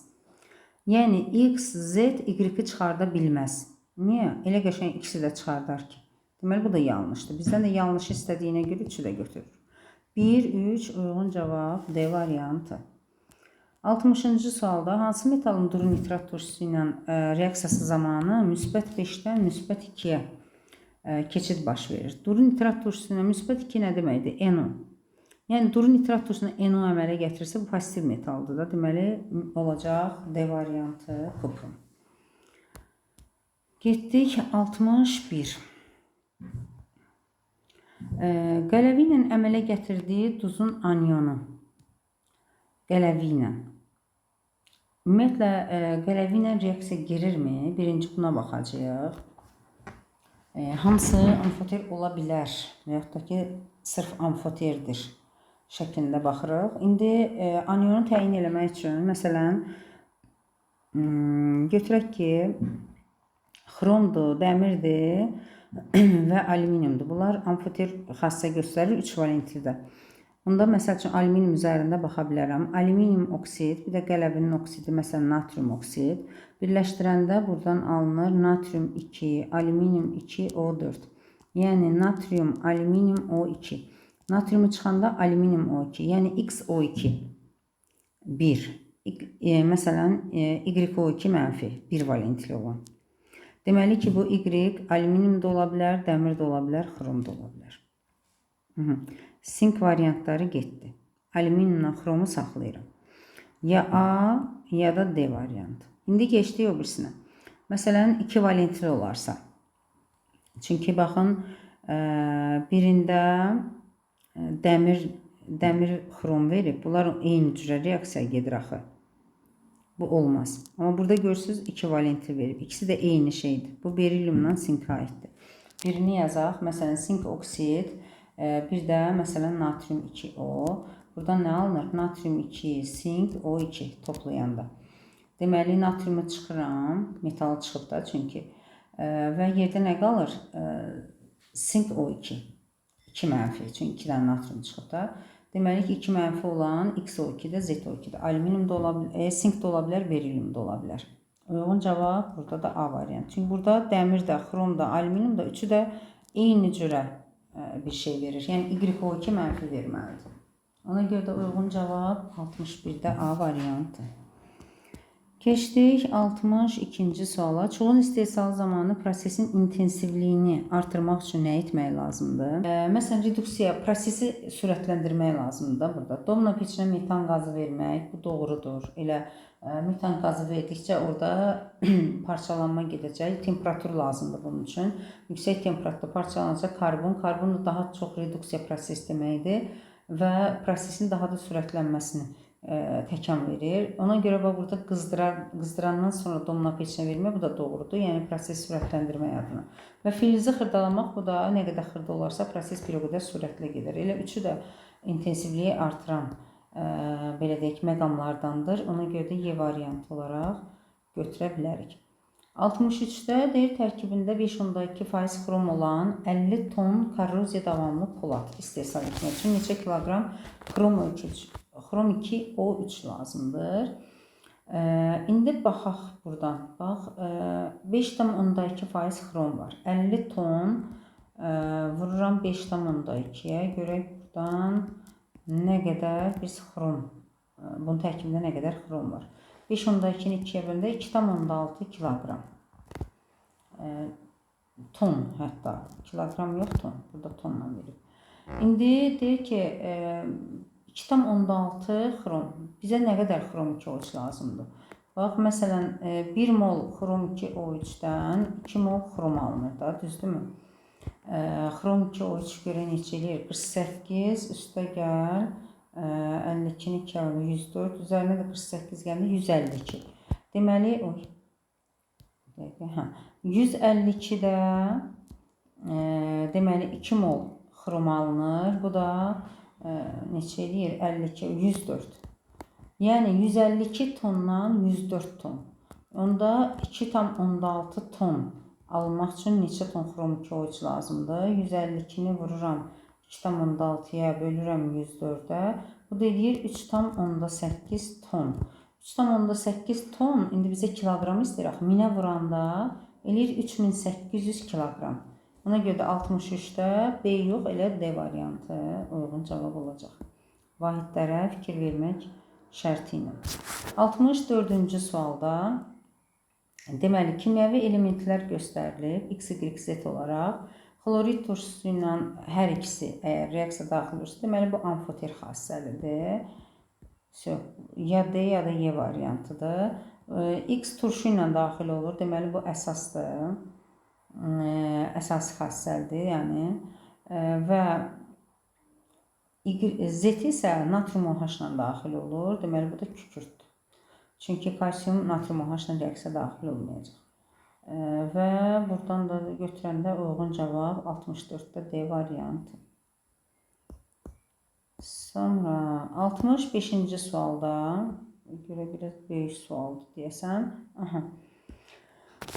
Yəni X, Z, Y-i çıxarda bilməz. Niyə? Elə qəşəng ikisi də çıxardar ki. Deməli bu da yanlışdır. Bizdən də yanlış istədiyinə görə 3'ü də götürür. 1, 3 uyğun cavab D variantı. 60-cı sualda hansı metalın duru nitrat turşusu ilə reaksiyası zamanı müsbət 5'dən müsbət 2'yə keçid baş verir? Duru nitrat turşusu ilə müsbət 2 nə deməkdir? NO. Yəni duru nitrat turşusuna NO əmələ gətirirsə, bu pozitiv metaldır da. Deməli, olacaq D variantı kuprum. Getdik 61. Qələvi ilə əmələ gətirdiyi duzun anyonu. Qələvi ilə. Ümumiyyətlə, qələvi ilə reaksiya girirmi? Birinci buna baxacağıq. Hamısı amfoter ola bilər və yaxud da ki, sırf amfoterdir şəklində baxırıq. İndi anyonu təyin eləmək üçün, məsələn, götürək ki, xromdur, dəmirdir və alüminiumdur. Bunlar amfoter xassəyə göstərir 3 valentlidə. Bunda məsəl üçün alüminium üzərində baxa bilərəm. Alüminium oksid, bir də qələvinin oksidi, məsələn natrium oksid. Birləşdirəndə buradan alınır natrium 2, alüminium 2, O4. Yəni natrium, alüminium O2. Natriumu çıxanda alüminium O2, yəni XO2 1. Məsələn YO2 mənfi 1 valentli olan. Deməli ki, bu Y alüminium da ola bilər, dəmir də ola bilər, xrom da ola bilər. Sink variantları getdi. Alüminiumla xromu saxlayıram. Ya A, ya da D variantı. İndi geçdik o birisinə. Məsələn, 2 valentli olarsa. Çünki baxın, birində dəmir xrom verib. Bunlar eyni cürə reaksiya gedir axı. Bu olmaz. Amma burada görürsünüz 2 valentli verib. İkisi də eyni şeydir. Bu berilyumdan sinka aiddir. Birini yazaq. Məsələn, sink oksid. Bir də məsələn natrium 2O. Buradan nə alınır? Natrium 2, sink, O2 toplayanda. Deməli, natriumu çıxıram. Metalı çıxıb da çünki. Və yerdə nə qalır? Sink O2. 2 mənfi. Çünki 2 dənə natrium çıxıb da. Deməli ki, 2 mənfi olan XO2 də ZO2 də. Alüminium da ola bilər, sink də ola bilər, berilyum da ola bilər. Uyğun cavab burada da A variantı. Çünki burada dəmir də, xrom da, alüminium da üçü də eyni cürə bir şey verir. Yəni YO2 mənfi verməlidir. Ona görə də uyğun cavab 61-də A variantı. Keçdik 62-ci suala. Çulun istehsalı zamanı prosesin intensivliyini artırmaq üçün nə etmək lazımdır? Məsələn, reduksiya, prosesi sürətləndirmək lazımdır burada. Domna peçinə metan qazı vermək, bu doğrudur. Elə metan qazı verdikcə orada parçalanma gedəcək. Temperatur lazımdır bunun üçün. Yüksək temperaturda parçalanacaq karbon. Karbon da daha çox reduksiya proses deməkdir və prosesin daha da sürətlənməsini təkan verir. Ona görə burada qızdırandan sonra domna peçinə vermək, bu da doğrudur. Yəni proses sürətləndirmək adına. Və filizi xırdalamaq, bu da nə qədər xırda olarsa proses bir o qədər sürətlə gedir. Elə üçü də intensivliyi artıran belə deyək məqamlardandır. Ona görə də Y variantı olaraq götürə bilərik. 63-də deyir tərkibində 5,2% xrom olan 50 ton korroziya davamlı polad istehsal etmək üçün neçə kiloqram xrom 2O3 lazımdır. İndi baxaq buradan. Bax, 5,2% xrom var. 50 ton vururam 5,2-yə. Görək buradan nə qədər biz xrom, bunun tərkibində nə qədər xrom var. 5,2-ni 2-yə bölündə 2,6 kiloqram. Ton hətta. Kiloqram yox, ton. Burada tonla verib. İndi deyir ki, 2,6 xrom. Bizə nə qədər xrom 2O3 lazımdır? Bax, məsələn, 1 mol xrom 2O3-dən 2 mol xrom alınır da, düzdürmü? Xrom 2O3 görə neçə eləyir? 48, üstə gəl, 52-ni 2 alır, 104, üzərinə də 48 gəldi, 152. Deməli, 152-də deməli 2 mol xrom alınır. Bu da neçə eləyir? 52, 104. Yəni 152 tondan 104 ton. Onda 2,6 ton almaq üçün neçə ton xrom 2O3 lazımdır? 152-ni vururam 2,6-ya bölürəm 104-ə. Bu da eləyir 3,8 ton. 3,8 ton indi bizə kiloqram istəyir. Minə vuranda eləyir 3800 kiloqram. Ona görə də 63-də B yox, elə D variantı uyğun cavab olacaq. Vahidlərə fikir vermək şərti ilə. 64-cü sualda deməli kimyəvi elementlər göstərilib X, Y, Z olaraq. Xlorid turşusu ilə hər ikisi əgər reaksiya daxil olursa, deməli bu amfoter xassəlidir. Ya D ya da E variantıdır. X turşu ilə daxil olur, deməli bu əsasdır. Əsas xassəlidir, yəni və Z isə natrium OH ilə daxil olur, deməli bu da kükürdür. Çünki kalsium natrium OH ilə reaksiya daxil olmayacaq. Və buradan da götürəndə uyğun cavab 64-də D variantı. Sonra 65-ci sualda, görə biraz böyük sualdır deyəsən.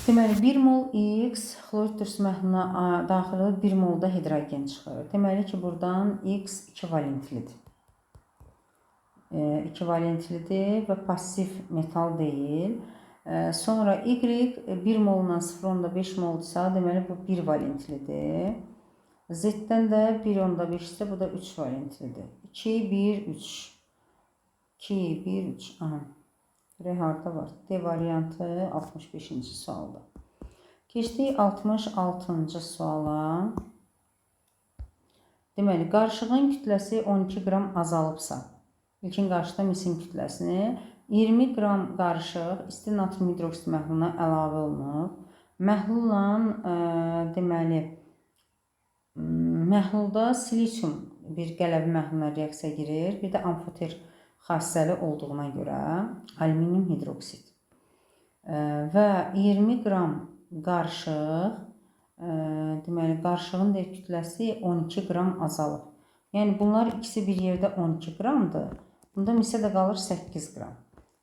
Deməli 1 mol X xlorid turşusu məhluluna daxil olur, 1 molda hidrogen çıxır. Deməli ki, buradan X ikivalentlidir. İkivalentlidir və pasiv metal deyil. Sonra Y 1 molla 0,5 moldursa, deməli bu 1 valentlidir. Z-dən də 1,5 isə bu da 3 valentlidir. 2, 1, 3. 2, 1, 3. Aha. Görək harda var? D variantı 65-ci sualda. Keçdik 66-cı suala. Deməli, qarışığın kütləsi 12 qram azalıbsa, ilkin qarışıqda misin kütləsini 20 qram qarışıq isti natrium hidroksid məhluluna əlavə olunub. Məhlulla, deməli, məhlulda silisium bir qələvi məhluluna reaksiya girir. Bir də amfoter xassəli olduğuna görə alüminium hidroksid. Və 20 qram qarışıq, deməli, qarışığın kütləsi 12 qram azalıb. Yəni, bunlar ikisi bir yerdə 12 qramdır. Bunda misə də qalır 8 qram.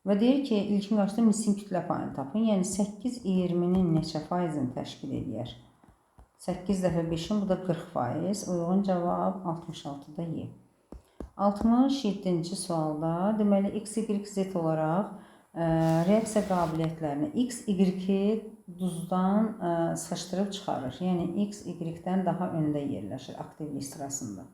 Və deyir ki, ilkin qarışıqda misin kütlə payını tapın. Yəni, 8 20-nin neçə faizini təşkil edir? 8 dəfə 5-in, bu da 40%. Uyğun cavab 66-da Y. 67-ci sualda, deməli, X, Y, Z olaraq reaksiya qabiliyyətlərini X, Y-i duzdan sıxışdırıb çıxarır. Yəni, X, Y-dən daha öndə yerləşir aktivlik sırasında.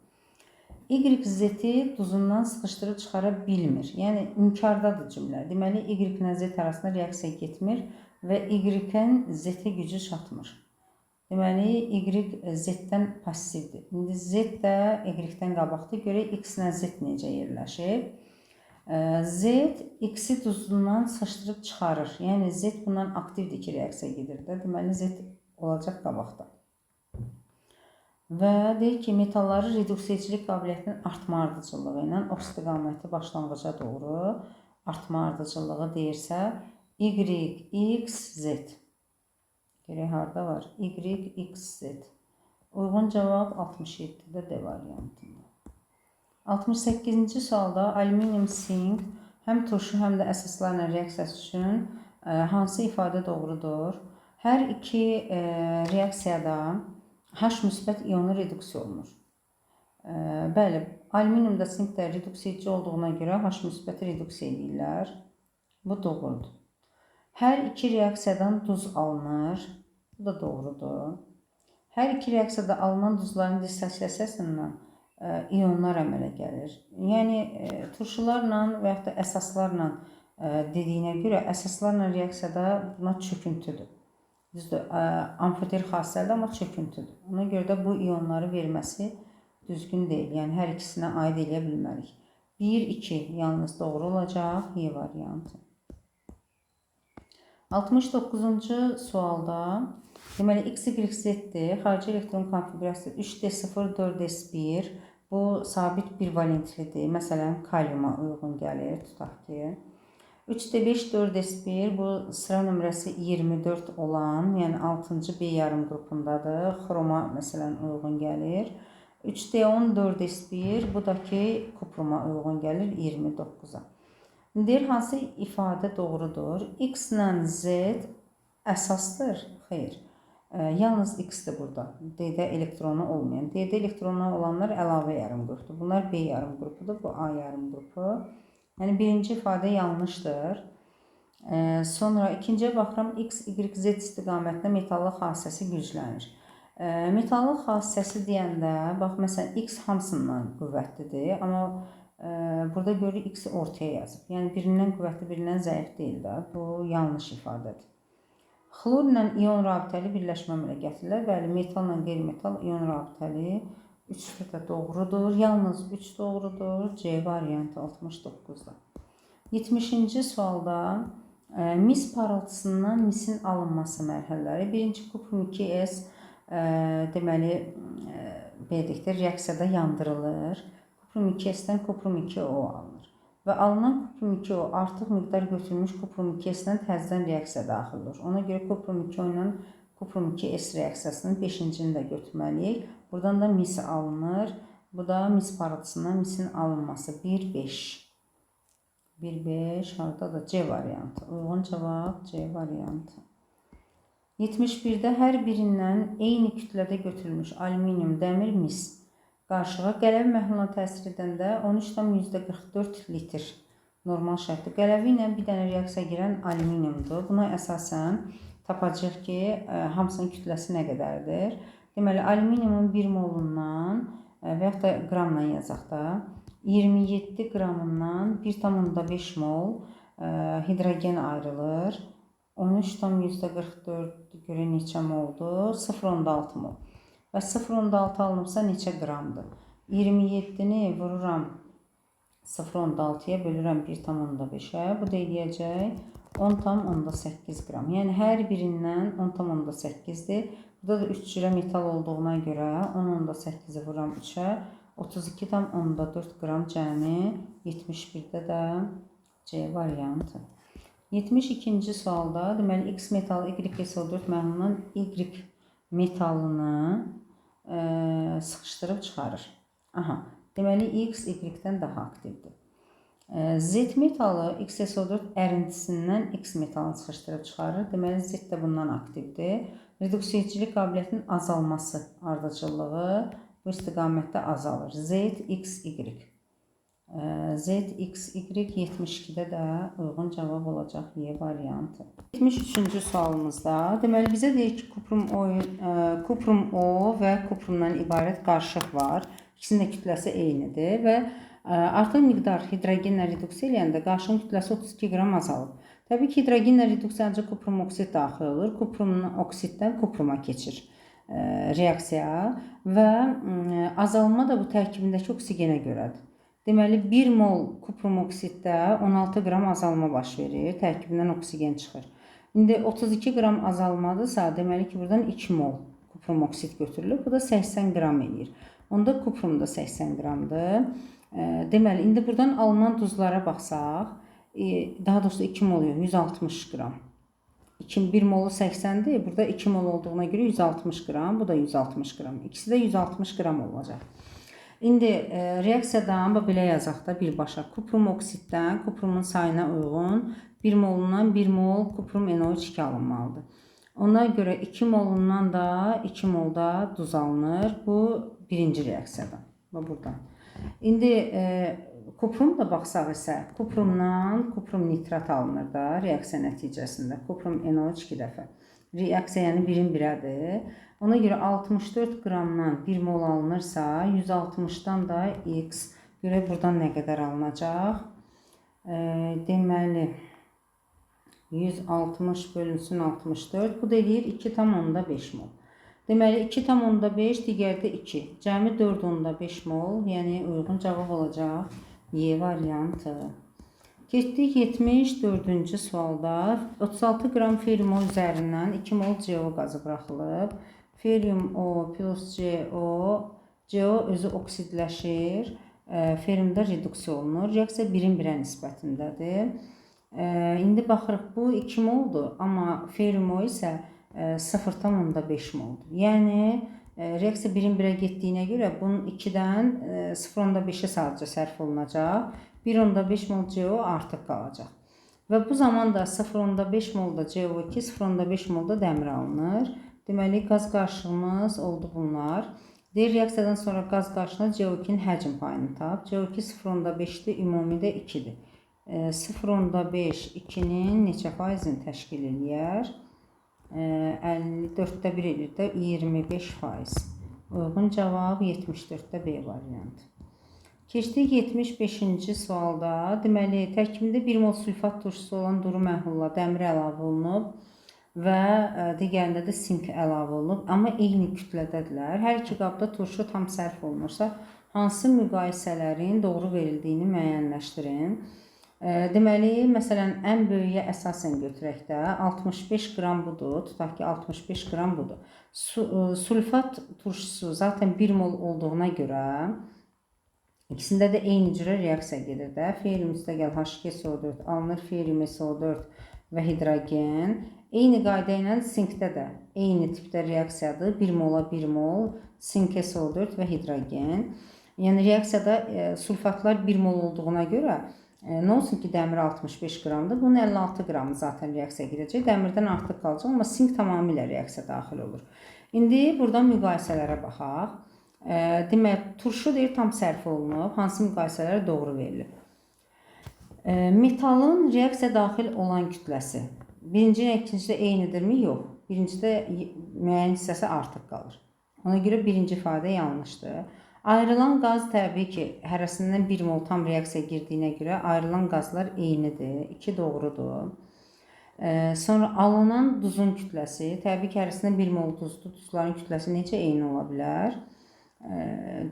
Y, Z-i duzundan sıxışdırıb çıxara bilmir. Yəni, inkardadır cümlə. Deməli, Y ilə Z arasında reaksiya getmir və Y-in Z-ə gücü çatmır. Deməli, Y Z-dən passivdir. İndi Z də Y-dən qabaqdır. Görək, X ilə Z necə yerləşir? Z X-i duzundan sıxışdırıb çıxarır. Yəni, Z bundan aktivdir ki, reaksiya gedir də. Deməli, Z olacaq qabaqda. Və deyir ki, metalların reduksiyicilik qabiliyyətinin artma ardıcıllığı ilə o istiqaməti başlanğıca doğru artma ardıcıllığı deyirsə, Y, X, Z. Görək, harada var? Y, X, Z. Uyğun cavab 67-də D variantında. 68-ci sualda alüminium, sink həm turşu, həm də əsaslarla reaksiyası üçün hansı ifadə doğrudur? Hər iki reaksiyada H müsbət ionu reduksiya olunur. Bəli, alüminiumda, sinkdə reduksiya edici olduğuna görə H müsbəti reduksiya edirlər. Bu doğrudur. Hər iki reaksiyadan duz alınır. Bu da doğrudur. Hər iki reaksiyada alınan duzların dissosiasiyasından ionlar əmələ gəlir. Yəni, turşularla və yaxud da əsaslarla dediyinə görə, əsaslarla reaksiyada buna çöküntüdür. Düzdür, amfoter xassəlidir, amma çöküntüdür. Ona görə də bu ionları verməsi düzgün deyil. Yəni, hər ikisinə aid edə bilmərik. 1, 2 yalnız doğru olacaq, Y variantı. 69-cu sualda, deməli, X, Y, Z-dir. Xarici elektron konfigurasiyası 3D0, 4S1. Bu, sabit bir valentlidir. Məsələn, kaliuma uyğun gəlir, tutaq ki. 3D5, 4S1, bu sıra nömrəsi 24 olan, yəni 6-cı B yarım qrupundadır. Xroma, məsələn, uyğun gəlir. 3D10, 4S1, bu da ki, kupruma uyğun gəlir 29-a. Deyir, hansı ifadə doğrudur? X ilə Z əsasdır? Xeyr. Yalnız X-dir burada. D-də elektronu olmayan. D-də elektronu olanlar əlavə yarım qrupdur. Bunlar B yarım qrupudur, bu A yarım qrupu. Yəni, birinci ifadə yanlışdır. Sonra ikinciyə baxıram, X, Y, Z istiqamətində metallıq xassəsi güclənir. Metallıq xassəsi deyəndə, bax, məsələn, X hamısından qüvvətlidir, amma burada görürük X-i ortaya yazıb. Yəni, birindən qüvvətli, birindən zəif deyil də. Bu yanlış ifadədir. Xlor ilə ion rabitəli birləşmə əmələ gətirirlər. Bəli, metalla qeyri-metal ion rabitəli 3 də doğrudur. Yalnız 3 doğrudur. C variantı 69-da. 70-ci sualda mis parıltısından misin alınması mərhələləri. Birinci kuprum 2S deməli dedikdə reaksiyada yandırılır. Kuprum 2S-dən kuprum 2O alınır. Və alınan kuprum 2O artıq miqdar götürülmüş kuprum 2S-dən təzədən reaksiya daxil olur. Ona görə kuprum 2O ilə kuprum 2S reaksiyasının 5-cini də götürməliyik. Buradan da mis alınır. Bu da mis parıltısından misin alınması. 1-5. 1-5 harada da C variantı. Uyğun cavab C variantı. 71-də hər birindən eyni kütlədə götürülmüş alüminium, dəmir, mis qarşığa qələvi məhluluna təsir edəndə 13,44 litr normal şərtdə qələvi ilə bir dənə reaksiya girən alüminiumdur. Buna əsasən tapacağıq ki, hamısının kütləsi nə qədərdir? Deməli, alüminiumun 1 molundan və yaxud da qramla yazaq da 27 qramından 1,5 mol hidrogen ayrılır. 13,44 görə neçə moldur? 0,6 mol. Və 0,6 alınıbsa neçə qramdır? 27-ni vururam 0,6-ya bölürəm 1,5-ə. Bu da eləyəcək 10,8 qram. Yəni hər birindən 10,8-dir. Burada da 3 cürə metal olduğuna görə 10,8-i vururam 3-ə. 32,4 qram cəmi 71-də də C variantı. 72-ci sualda deməli X metalı YgSO4 məhlulundan Y metalını sıxışdırıb çıxarır. Aha, deməli X Y-dən daha aktivdir. Z metalı XSO4 ərintisindən X metalını sıxışdırıb çıxarır. Deməli Z də bundan aktivdir. Reduksiyicilik qabiliyyətinin azalması ardıcıllığı bu istiqamətdə azalır. ZXY. ZXY 72-də də uyğun cavab olacaq Y variantı. 73-cü sualımızda deməli bizə deyir ki, kuprum O və kuprumdan ibarət qarışıq var. İkisinin də kütləsi eynidir və artıq miqdar hidrogenlə reduksiya eləyəndə qarışığın kütləsi 32 qram azalır. Təbii ki, hidrogenlə reduksiya ancaq kuprum oksid daxil olur. Kuprum oksiddən kupruma keçir reaksiya və azalma da bu tərkibindəki oksigenə görədir. Deməli, 1 mol kuprum oksiddə 16 qram azalma baş verir, tərkibindən oksigen çıxır. İndi 32 qram azalmadırsa, deməli ki, buradan 2 mol kuprum oksid götürülür. Bu da 80 qram eləyir. Onda kuprum da 80 qramdır. Deməli, indi buradan alınan duzlara baxsaq, daha doğrusu 2 mol yox, 160 qram. 1 molu 80-dir, burada 2 mol olduğuna görə 160 qram, bu da 160 qram. İkisi də 160 qram olacaq. İndi reaksiyadan belə yazaq da birbaşa. Kuprum oksiddən kuprumun sayına uyğun 1 molundan 1 mol kuprum NO2 alınmalıdır. Ona görə 2 molundan da 2 mol da duz alınır. Bu birinci reaksiyadan. Buradan. İndi kuprum da baxsaq isə kuprumdan kuprum nitrat alınır da reaksiya nəticəsində. Kuprum NO2 dəfə. Reaksiya yəni 1-in 1-ədir. Ona görə 64 qramdan 1 mol alınırsa, 160-dan da X. Görək buradan nə qədər alınacaq? Deməli, 160 bölünsün 64. Bu da eləyir 2,5 mol. Deməli, 2,5 digərdə 2. Cəmi 4,5 mol. Yəni, uyğun cavab olacaq Y variantı. Getdik 74-cü sualda 36 qram ferium O üzərindən 2 mol CO qazı buraxılıb. Ferium O plus CO özü oksidləşir. Feriumda reduksiya olunur. Reaksiya 1-in 1-ə nisbətindədir. İndi baxırıq, bu 2 moldur, amma ferium O isə 0,5 moldur. Yəni, reaksiya 1-in 1-ə getdiyinə görə bunun 2-dən 0,5-ə sadəcə sərf olunacaq. 1,5 mol CO artıq qalacaq. Və bu zaman da 0,5 molda CO2, 0,5 molda dəmir alınır. Deməli, qaz qarışığımız oldu bunlar. Deyir, reaksiyadan sonra qaz qarışığına CO2-nin həcm payını tap. CO2 0,5-dir, ümumidə 2-dir. 0,5 2-nin neçə faizini təşkil eləyər? 54-də 1 edir də 25%. Uyğun cavab 74-də B variantı. Keçdik 75-ci sualda. Deməli, tərkibində 1 mol sülfat turşusu olan duru məhlula dəmir əlavə olunub. və digərində də sink əlavə olunub, amma eyni kütlədədirlər. Hər iki qabda turşu tam sərf olunursa, hansı müqayisələrin doğru verildiyini müəyyənləşdirin. Deməli, məsələn, ən böyüyə əsasən götürək də 65 qram budur, tutaq ki 65 qram budur. Sulfat turşusu zaten 1 mol olduğuna görə ikisində də eyni cürə reaksiya gedir də. Ferium müstəqəl H2SO4 alınır, ferium SO4 və hidrogen. Eyni qayda ilə sinkdə də eyni tipdə reaksiyadır. 1 mola 1 mol, sink SO4 və hidrogen. Yəni reaksiyada sulfatlar 1 mol olduğuna görə nə olsun ki, dəmir 65 qramdır, bunun 56 qramı zaten reaksiya girəcək, dəmirdən artıq qalacaq, amma sink tamamilə reaksiya daxil olur. İndi buradan müqayisələrə baxaq. Demək, turşu deyir tam sərf olunub, hansı müqayisələrə doğru verilib. Metalın reaksiya daxil olan kütləsi birinci ilə ikincidə eynidirmi? Yox. Birincidə müəyyən hissəsi artıq qalır. Ona görə birinci ifadə yanlışdır. Ayrılan qaz təbii ki, hərəsindən 1 mol tam reaksiya girdiyinə görə ayrılan qazlar eynidir. 2 doğrudur. Sonra alınan duzun kütləsi, təbii ki, hərəsindən 1 mol duzdur. Duzların kütləsi necə eyni ola bilər?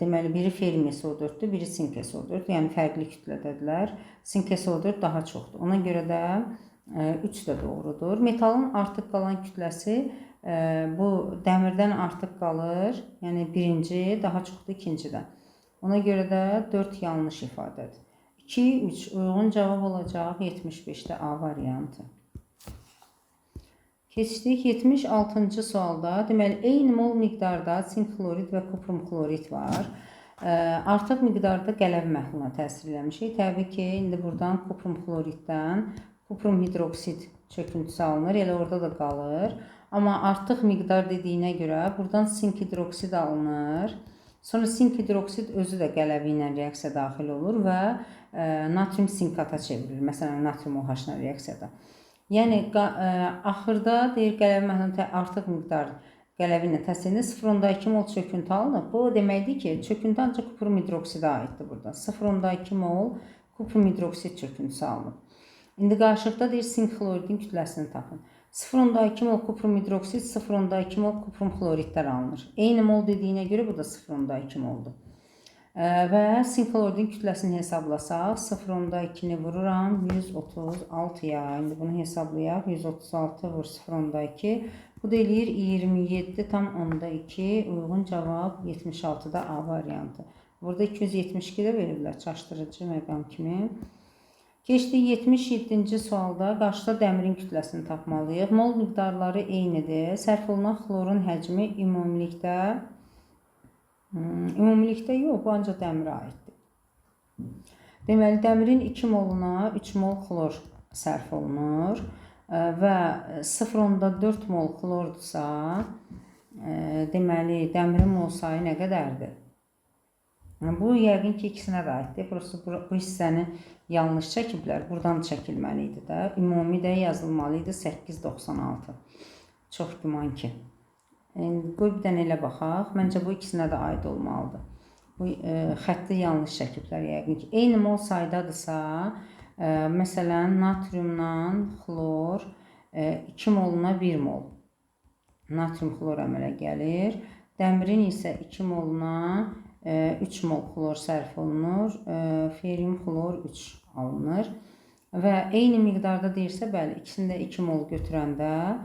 Deməli, biri ferium SO4-dür, biri sink SO4, yəni fərqli kütlədədirlər. Sink SO4 daha çoxdur. Ona görə də 3 də doğrudur. Metalın artıq qalan kütləsi bu dəmirdən artıq qalır. Yəni birinci daha çoxdur ikincidən. Ona görə də 4 yanlış ifadədir. 2, 3 uyğun cavab olacaq 75-də A variantı. Keçdik 76-cı sualda. Deməli, eyni mol miqdarda sink xlorid və kuprum xlorid var. Artıq miqdarda qələvi məhluluna təsir eləmişik. Təbii ki, indi buradan kuprum xloriddən kuprum hidroksid çöküntüsü alınır. Elə orada da qalır. Amma artıq miqdar dediyinə görə buradan sink hidroksid alınır. Sonra sink hidroksid özü də qələvi ilə reaksiya daxil olur və natrium sinkata çevrilir. Məsələn, natrium OH-la reaksiyada. Yəni, axırda deyir, qələvi məhlulunda artıq miqdar qələvi ilə təsirində 0,2 mol çöküntü alınıb. Bu deməkdir ki, çöküntü ancaq kuprum hidroksidə aiddir burada. 0,2 mol kuprum hidroksid çöküntüsü alınıb. İndi qarşılıqda deyir, sink xloridin kütləsini tapın. 0,2 mol kuprum hidroksid, 0,2 mol kuprum xloridlər alınır. Eyni mol dediyinə görə bu da 0,2 moldur. Və sink xloridin kütləsini hesablasaq, 0,2-ni vururam 136-ya. İndi bunu hesablayaq. 136 vur 0,2. Bu da eləyir 27,2. Uyğun cavab 76-da A variantı. Burada 272 də veriblər çaşdırıcı məqam kimi. Keçdik 77-ci sualda qarşıda dəmirin kütləsini tapmalıyıq. Mol miqdarları eynidir. Sərf olunan xlorun həcmi ümumilikdə yox, bu ancaq dəmirə aiddir. Deməli, dəmirin 2 moluna 3 mol xlor sərf olunur və 0,4 mol xlordursa, deməli, dəmirin mol sayı nə qədərdir? Bu, yəqin ki, ikisinə də aiddir. Bu hissəni yanlış çəkiblər. Buradan çəkilməli idi də. Ümumi də yazılmalı idi 896. Çox güman ki. Bu bir dənə elə baxaq. Məncə bu ikisinə də aid olmalıdır. Bu xətti yanlış çəkiblər yəqin ki. Eyni mol sayıdadırsa, məsələn, natriumla xlor 2 moluna 1 mol. Natrium xlor əmələ gəlir. Dəmirin isə 2 moluna 3 mol xlor sərf olunur, ferium xlor 3 alınır və eyni miqdarda deyirsə, bəli, ikisində 2 mol götürəndə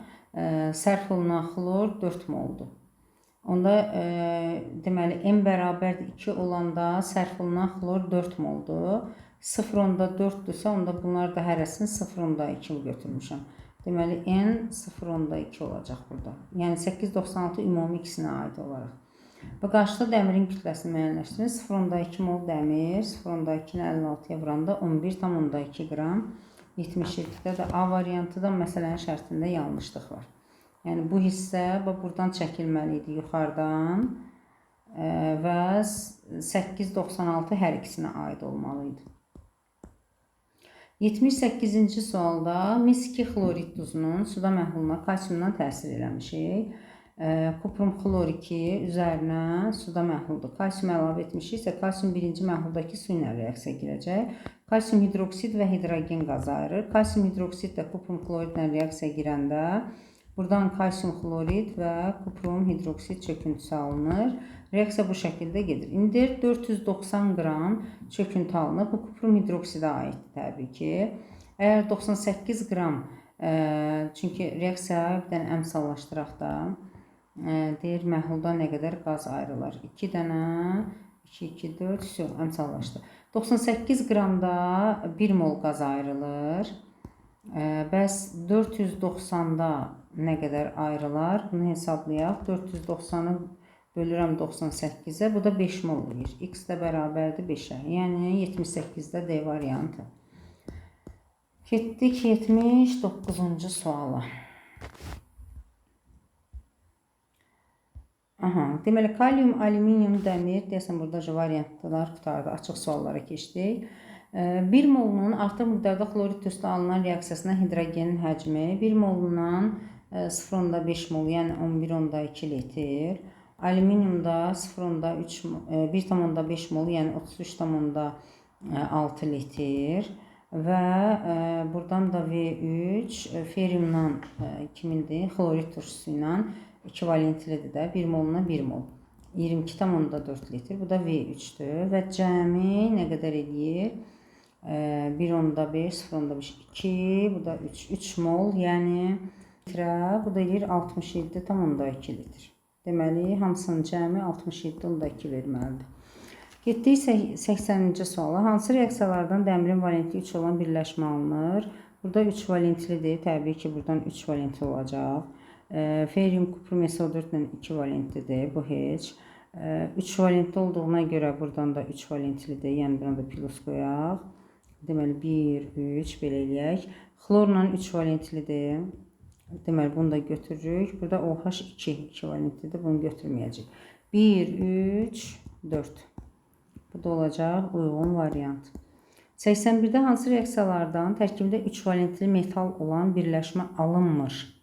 sərf olunan xlor 4 moldur. Onda deməli, n bərabərdir 2 olanda sərf olunan xlor 4 moldur. 0,4-dürsə, onda bunlar da hərəsini 0,2 götürmüşəm. Deməli, n 0,2 olacaq burada. Yəni 896 ümumi ikisinə aid olaraq. Və qarşıda dəmirin kütləsini müəyyənləşdirin. 0,2 mol dəmir, 0,2-ni 56-ya vuranda 11,2 qram. 77-də də A variantıda məsələnin şərtində yanlışlıq var. Yəni bu hissə buradan çəkilməli idi yuxarıdan və 896 hər ikisinə aid olmalı idi. 78-ci sualda mis-2 xlorid duzunun suda məhluluna kalsiumdan təsir eləmişik. Kuprum xlor 2 üzərinə suda məhluldur. Kalsium əlavə etmişiksə, kalsium birinci məhluldakı su ilə reaksiya girəcək. Kalsium hidroksid və hidrogen qazı ayırır. Kalsium hidroksid də kuprum xloridlə reaksiya girəndə Buradan kalsium xlorid və kuprum hidroksid çöküntüsü alınır. Reaksiya bu şəkildə gedir. İndi 490 qram çöküntü alınır. Bu kuprum hidroksidə aiddir təbii ki. Əgər 98 qram, çünki reaksiya bir dənə əmsallaşdıraq da, deyir məhlulda nə qədər qaz ayrılır. 2 dənə, 2, 2, 4, əmsallaşdı. 98 qramda 1 mol qaz ayrılır. Bəs 490-da nə qədər ayrılar? Bunu hesablayaq. 490-ı bölürəm 98-ə. Bu da 5 mol olur. X də bərabərdir 5-ə. Yəni 78-də D variantı. Getdik 79-cu suala. Deməli, kalium, alüminium, dəmir, deyəsən burada variantlar qutardı. Açıq suallara keçdik. 1 molunun artıq miqdarda xlorid tüstü alınan reaksiyasına hidrogenin həcmi 1 molundan 0,5 mol, yəni 11,2 litr. Alüminiumda 1,5 mol, yəni 33,6 litr. Və buradan da V3 feriumdan kimindir? Xlorid turşusu ilə ekvivalentlidir də. 1 moluna 1 mol. 22,4 litr. Bu da V3'dür. Və cəmi nə qədər edir? 1,5, 0,5, 2, bu da 3 mol, yəni litrə, bu da edir 67,2 litr. Deməli, hamısının cəmi 67,2 verməlidir. Getdik 80-ci suala. Hansı reaksiyalardan dəmirin valentli 3 olan birləşmə alınır? Burada 3 valentlidir. Təbii ki, buradan 3 valentli olacaq. Ferium, kuprum, SO4 ilə 2 valentlidir. Bu heç. 3 valentli olduğuna görə buradan da 3 valentlidir. Yəni, buradan da plus qoyaq. Deməli, 1, 3, belə eləyək. Xlorla 3 valentlidir. Deməli, bunu da götürürük. Burada OH2 valentlidir. Bunu götürməyəcək. 1, 3, 4. Bu da olacaq uyğun variant. 81-də hansı reaksiyalardan tərkibində 3 valentli metal olan birləşmə alınmır?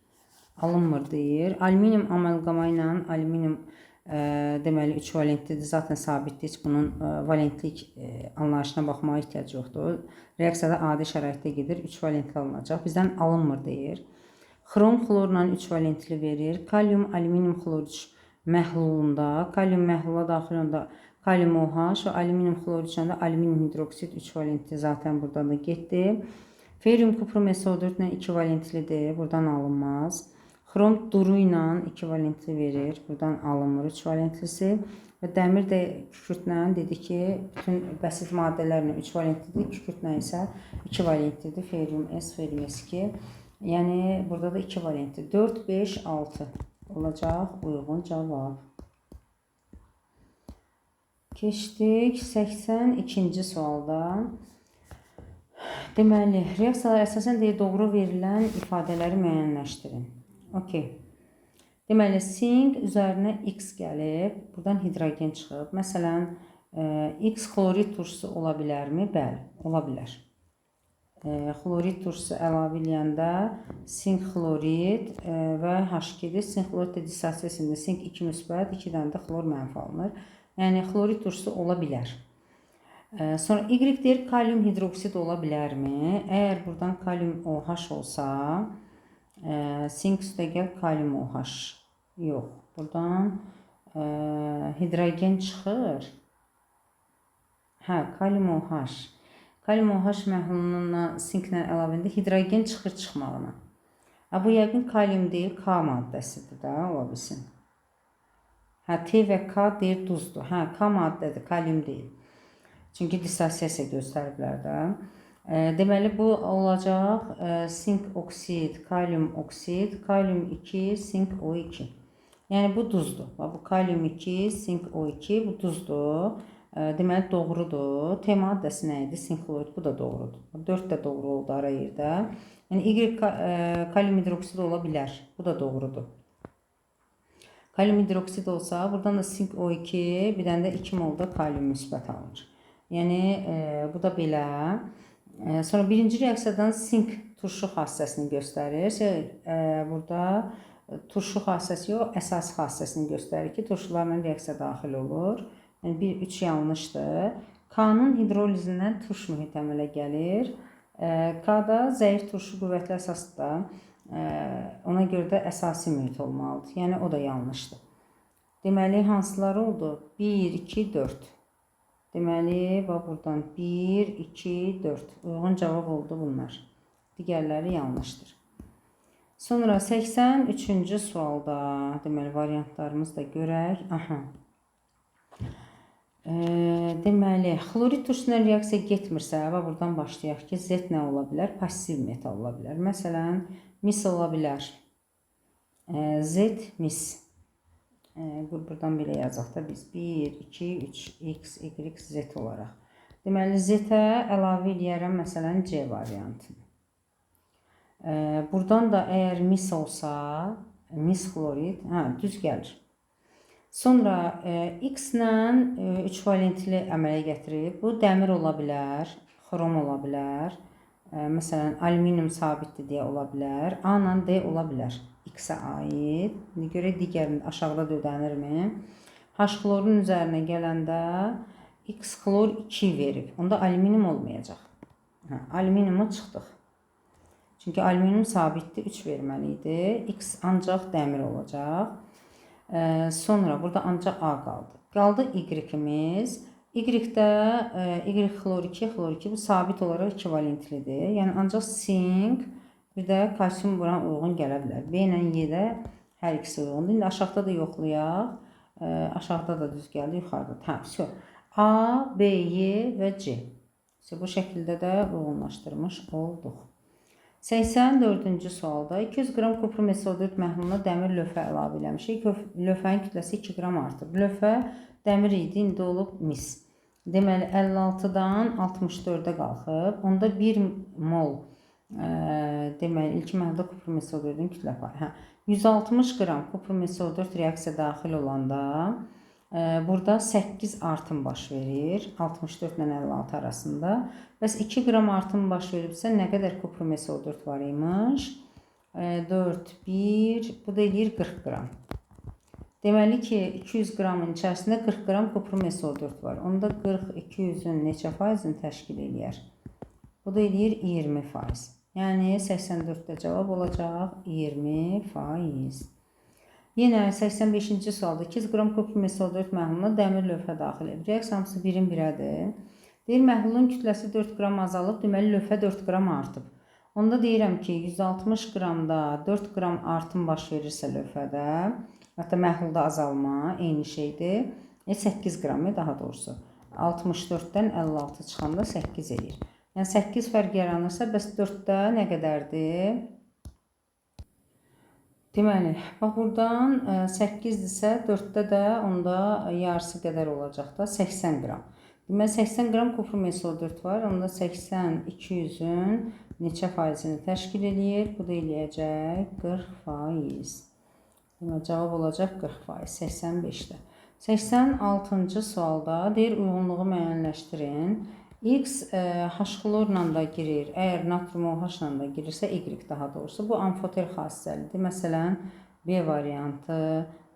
Alınmır deyir. Alüminium amalqama ilə alüminium deməli 3 valentlidir. Zaten sabitdir. Heç bunun valentlik anlayışına baxmağa ehtiyac yoxdur. Reaksiyada adi şəraitdə gedir. 3 valentli alınacaq. Bizdən alınmır deyir. Xrom xlorla 3 valentli verir. Kalium, alüminium xlor məhlulunda, kalium məhlula daxil onda kalium OH və alüminium xlor içəndə alüminium hidroksid 3 valentli zaten buradan da getdi. Ferium, kuprum, SO4 ilə 2 valentlidir. Buradan alınmaz. Xrom duru ilə 2 valentli verir. Buradan alınmır 3 valentlisi. Və dəmir də kükürtlə dedi ki, bütün bəsit maddələrlə 3 valentlidir. Kükürtlə isə 2 valentlidir. Ferium S, ferium S2. Yəni, burada da 2 valentli. 4, 5, 6 olacaq uyğun cavab. Keçdik 82-ci sualda. Deməli, reaksiyalar əsasən doğru verilən ifadələri müəyyənləşdirin. Okey. Deməli, sink üzərinə X gəlib, buradan hidrogen çıxıb. Məsələn, X xlorid turşusu ola bilərmi? Bəli, ola bilər. Xlorid turşusu əlavə eləyəndə sink xlorid və H2-dir. Sink xlorid dissosiyasında sink 2 müsbət, 2 dənə də xlor mənfi alınır. Yəni, xlorid turşusu ola bilər. Sonra Y deyir, kalium hidroksid ola bilərmi? Əgər buradan kalium OH olsa, sink üstə gəl kalium OH. Yox. Buradan hidrogen çıxır. Hə, kalium OH. Kalium OH məhlulundan sinklə əlavəndə hidrogen çıxır çıxmağına. Bu yəqin kalium deyil, K maddəsidir də, ola bilsin. Hə, T və K deyir duzdur. Hə, K maddədir, kalium deyil. Çünki dissosiyasiya göstəriblər də. Deməli, bu olacaq sink oksid, kalium oksid, kalium 2, sink O2. Yəni, bu duzdur. Bu kalium 2, sink O2, bu duzdur. Deməli, doğrudur. T maddəsi nə idi? Sink xlorid, bu da doğrudur. 4 də doğru oldu ara yerdə. Yəni, Y kalium hidroksid ola bilər. Bu da doğrudur. Kalium hidroksid olsa, buradan da sink O2, bir dənə də 2 molda kalium müsbət alınır. Yəni, bu da belə. Sonra birinci reaksiyadan sink turşu xassəsini göstərir. Burada turşu xassəsi yox, əsas xassəsini göstərir ki, turşularla reaksiya daxil olur. Yəni, 1-3 yanlışdır. K-nın hidrolizindən turş mühit əmələ gəlir. K-da zəif turşu qüvvətli əsasda Ona görə də əsasi mühit olmalıdır. Yəni o da yanlışdır. Deməli hansıları oldu? 1, 2, 4. Deməli bax buradan 1, 2, 4. Uyğun cavab oldu bunlar. Digərləri yanlışdır. Sonra 83-cü sualda, deməli variantlarımızı da görək. Aha. Deməli, xlorid turşusundan reaksiya getmirsə, buradan başlayaq ki, Z nə ola bilər? Pasiv metal ola bilər. Məsələn, mis ola bilər. Z, mis. Buradan belə yazaq da biz 1, 2, 3, X, Y, Z olaraq. Deməli, Z-ə əlavə edərəm, məsələn, C variantını. Buradan da əgər mis olsa, mis xlorid, düz gəlir. Sonra X ilə 3 valentli əmələ gətirib. Bu dəmir ola bilər, xrom ola bilər. Məsələn, alüminium sabitdir deyə ola bilər. A ilə D ola bilər. X-ə aid. Görə digərini aşağıda da ödənirmi? H xlorun üzərinə gələndə X xlor 2 verib. Onda alüminium olmayacaq. Alüminiumu çıxdıq. Çünki alüminium sabitdir, 3 verməli idi. X ancaq dəmir olacaq. Sonra burada ancaq A qaldı. Qaldı Y-imiz. Y-də Y xlor 2, xlor 2 bu sabit olaraq 2 valentlidir. Yəni ancaq sink, bir də kalsium buna uyğun gələ bilər. B ilə Y-də hər ikisi uyğundur. İndi aşağıda da yoxlayaq. Aşağıda da düz gəldi, yuxarıda. Hə, A, B, Y və C. Bu şəkildə də uyğunlaşdırmış olduq. 84-cü sualda 200 qram kuprum SO4 məhluluna dəmir lövhə əlavə eləmişik. Lövhənin kütləsi 2 qram artıb. Lövhə dəmir idi, indi olub mis. Deməli 56-dan 64-ə qalxıb. Onda 1 mol deməli ilk məhlulda kuprum SO4-ün kütləsi var. 160 qram kuprum SO4 reaksiya daxil olanda burada 8 artım baş verir. 64 ilə 56 arasında. Bəs 2 qram artım baş veribsə nə qədər kuprum SO4 var imiş? 4, 1, bu da eləyir 40 qram. Deməli ki, 200 qramın içərisində 40 qram kuprum SO4 var. Onda 40, 200-ün neçə faizini təşkil eləyər? Bu da eləyir 20%. Yəni 84-də cavab olacaq 20%. Yenə 85-ci sualda 200 qram kuprum SO4 məhluluna dəmir lövhə daxil edir. Reaksiya hamısı 1-in 1-ədir. Deyir, məhlulun kütləsi 4 qram azalıb, deməli lövhə 4 qram artıb. Onda deyirəm ki, 160 qramda 4 qram artım baş verirsə lövhədə, hətta məhlulda azalma eyni şeydir. 8 qram daha doğrusu. 64-dən 56 çıxanda 8 edir. Yəni 8 fərq yaranırsa, bəs 4-də nə qədərdir? Deməli, bax buradan 8-dirsə, 4-də də onda yarısı qədər olacaq da 80 qram. Deməli, 80 qram kuprum SO4 var. Onda 80, 200-ün neçə faizini təşkil edir? Bu da eləyəcək 40%. Deməli, cavab olacaq 40%, 85-də. 86-cı sualda deyir, uyğunluğu müəyyənləşdirin. X H xlorla da girir. Əgər natrium OH ilə da girirsə, Y daha doğrusu. Bu amfoter xassəlidir. Məsələn, B variantı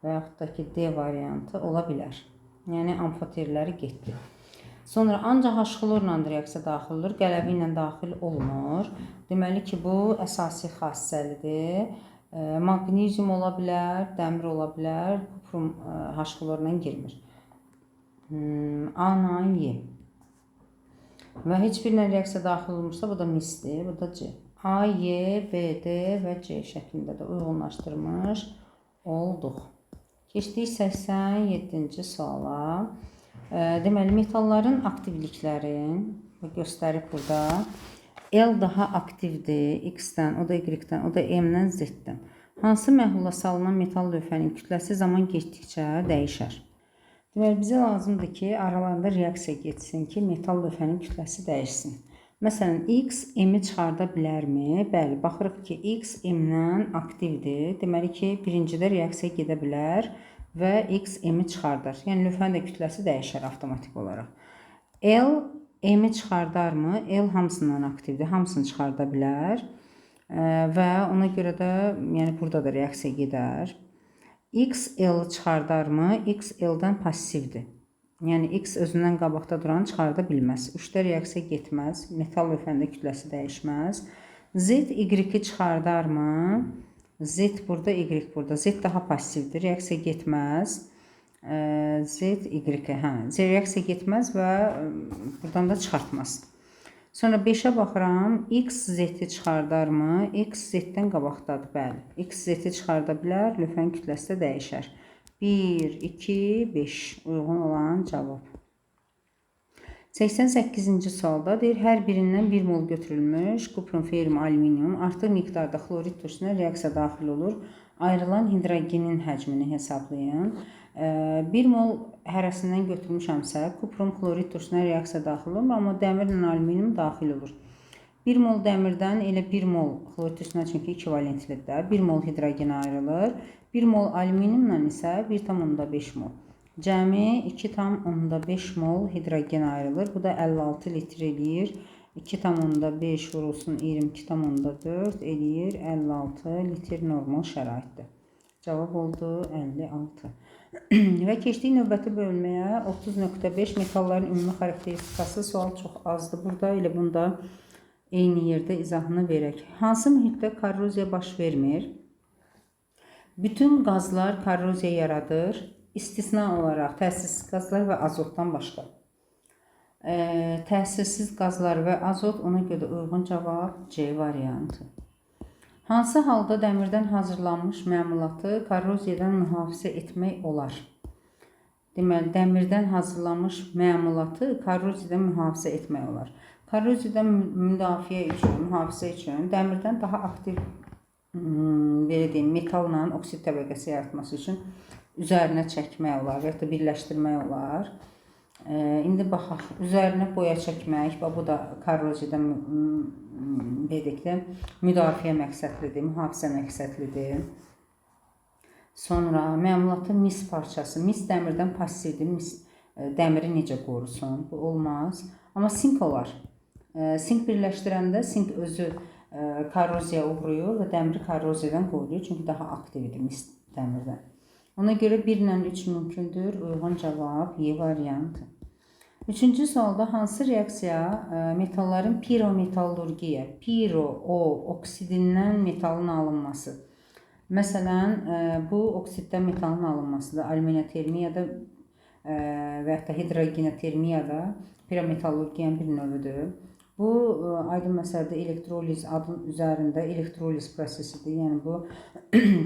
və yaxud da ki, D variantı ola bilər. Yəni, amfoterləri getdi. Sonra ancaq H xlorla reaksiya daxil olur, qələvi ilə daxil olmur. Deməli ki, bu əsasi xassəlidir. Maqnezium ola bilər, dəmir ola bilər, kuprum H xlorla girmir. A ilə Y. Və heç birinə reaksiya daxil olmursa, bu da misdir, bu da C. A, Y, B, D və C şəklində də uyğunlaşdırmış olduq. Keçdik 87-ci suala. Deməli, metalların aktivliklərin göstərib burada. L daha aktivdir X-dən, o da Y-dən, o da M-dən Z-dən. Hansı məhlula salınan metal lövhənin kütləsi zaman getdikcə dəyişər? Deməli, bizə lazımdır ki, aralarında reaksiya getsin ki, metal lövhənin kütləsi dəyişsin. Məsələn, X M-i çıxarda bilərmi? Bəli, baxırıq ki, X M-dən aktivdir. Deməli ki, birincidə reaksiya gedə bilər və X M-i çıxardar. Yəni, lövhənin də kütləsi dəyişər avtomatik olaraq. L M-i çıxardarmı? L hamısından aktivdir, hamısını çıxarda bilər və ona görə də, yəni burada da reaksiya gedər. X L çıxardarmı? X L-dən passivdir. Yəni, X özündən qabaqda duranı çıxarda bilməz. 3-də reaksiya getməz. Metal lövhəndə kütləsi dəyişməz. Z Y-i çıxardarmı? Z burada, Y burada. Z daha passivdir, reaksiya getməz. Z Y-i, hə, Z reaksiya getməz və buradan da çıxartmaz. Sonra 5-ə baxıram, X Z-i çıxardarmı? X Z-dən qabaqdadır, bəli. X Z-i çıxarda bilər, lövhənin kütləsi də dəyişər. 1, 2, 5 uyğun olan cavab. 88-ci sualda deyir, hər birindən 1 mol götürülmüş kuprum, ferium, alüminium artıq miqdarda xlorid turşusuna reaksiya daxil olur. Ayrılan hidrogenin həcmini hesablayın. 1 mol hərəsindən götürmüşəmsə, kuprum, xlorid turşusuna reaksiya daxil olur, amma dəmirlə alüminium daxil olur. 1 mol dəmirdən elə 1 mol xlorid turşusuna, çünki ekvivalentlidir, 1 mol hidrogen ayrılır. 1 mol alüminiumla isə 1,5 mol. Cəmi 2,5 mol hidrogen ayrılır. Bu da 56 litr eləyir. 2,5 vurulsun 22,4 eləyir 56 litr normal şəraitdir. Cavab oldu 56. Və keçdik növbəti bölməyə. 30.5 metalların ümumi xarakteristikası. Sual çox azdır burada. Elə bunda eyni yerdə izahını verək. Hansı mühitdə korroziya baş vermir? Bütün qazlar korroziya yaradır. İstisna olaraq təsirsiz qazlar və azotdan başqa. Təsirsiz qazlar və azot, ona görə uyğun cavab C variantı. Hansı halda dəmirdən hazırlanmış məmulatı korroziyadan mühafizə etmək olar? Deməli, dəmirdən hazırlanmış məmulatı korroziyadan mühafizə etmək olar. Korroziyadan müdafiə üçün, mühafizə üçün dəmirdən daha aktiv belə deyim, metalla oksid təbəqəsi yaratması üçün üzərinə çəkmək olar və ya da birləşdirmək olar. İndi baxaq, üzərinə boya çəkmək, bu da korroziyadan müdafiə məqsədlidir, mühafizə məqsədlidir. Sonra məmulatın mis parçası, mis dəmirdən passivdir, mis dəmiri necə qorusun? Bu olmaz. Amma sink olar. Sink birləşdirəndə sink özü korroziya uğrayır və dəmiri korroziyadan qoruyur, çünki daha aktivdir mis dəmirdən. Ona görə 1 ilə 3 mümkündür. Uyğun cavab Y variantı. Üçüncü sualda hansı reaksiya metalların pirometallurgiya, oksidindən metalın alınması. Məsələn, bu oksiddən metalın alınmasıdır. Alüminotermiyada və ya da hidrogenotermiyada pirometallurgiyanın bir növüdür. Bu, aydın məsələdə elektroliz adın üzərində elektroliz prosesidir. Yəni, bu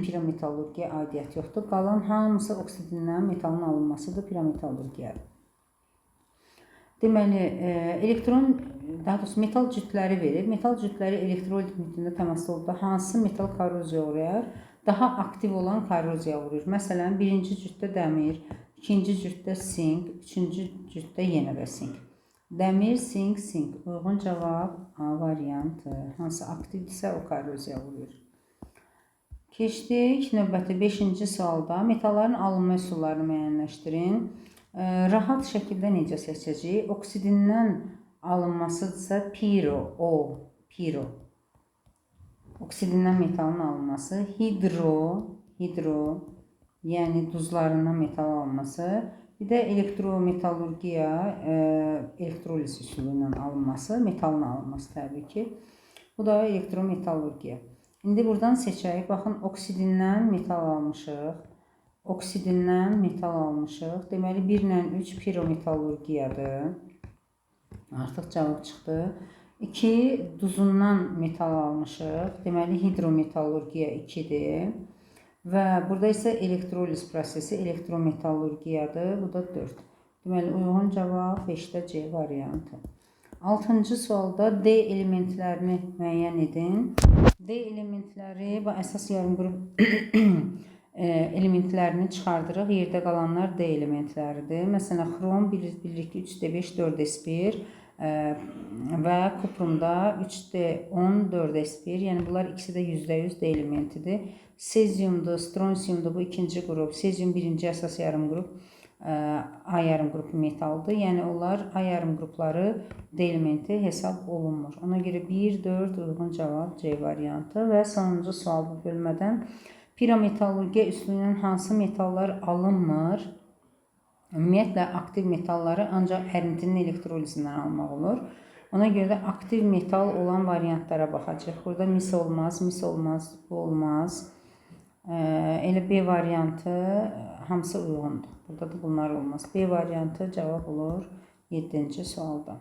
pirometallurgiya aidiyyəti yoxdur. Qalan hamısı oksidindən metalın alınmasıdır, pirometallurgiyadır. Deməli, daha doğrusu metal cütləri verir. Metal cütləri elektrolit mühitində təmasda olduqda hansı metal korroziya uğrayar? Daha aktiv olan korroziya uğrayır. Məsələn, birinci cütdə dəmir, ikinci cütdə sink, üçüncü cütdə yenə də sink. Dəmir, sink, sink. Uyğun cavab A variantı. Hansı aktivdirsə o korroziya uğrayır. Keçdik növbəti 5-ci sualda. Metalların alınma üsullarını müəyyənləşdirin. Rahat şəkildə necə seçəcəyik? Oksidindən alınmasıdırsa piro. Oksidindən metalın alınması. Hidro, yəni duzlarından metal alınması. Bir də elektrometallurgiya, elektroliz üsulu ilə alınması, metalın alınması təbii ki. Bu da elektrometallurgiya. İndi buradan seçək. Baxın, oksidindən metal almışıq. Deməli, 1 ilə 3 pirometallurgiyadır. Artıq cavab çıxdı. 2 duzundan metal almışıq. Deməli, hidrometallurgiya 2-dir. Və burada isə elektroliz prosesi elektrometallurgiyadır. Bu da 4. Deməli, uyğun cavab 5-də C variantı. 6-cı sualda D elementlərini müəyyən edin. D elementləri, bu əsas yarımqrup elementlərini çıxardırıq. Yerdə qalanlar D elementləridir. Məsələn, xrom bilirik ki 3D5, 4S1 və kuprumda 3D10, 4S1. Yəni, bunlar ikisi də %100 D elementidir. Sezyumdur, stronsiyumdur, bu ikinci qrup. Sezyum birinci əsas yarımqrup, A yarımqrup metaldır. Yəni, onlar A yarımqrupları D elementi hesab olunmur. Ona görə 1, 4 uyğun cavab C variantı. Və sonuncu sual bu bölmədən. Pirometallurgiya üsulu ilə hansı metallar alınmır? Ümumiyyətlə, aktiv metalları ancaq ərintinin elektrolizindən almaq olur. Ona görə də aktiv metal olan variantlara baxacağıq. Burada mis olmaz, bu olmaz. Elə B variantı hamısı uyğundur. Burada da bunlar olmaz. B variantı cavab olur 7-ci sualda.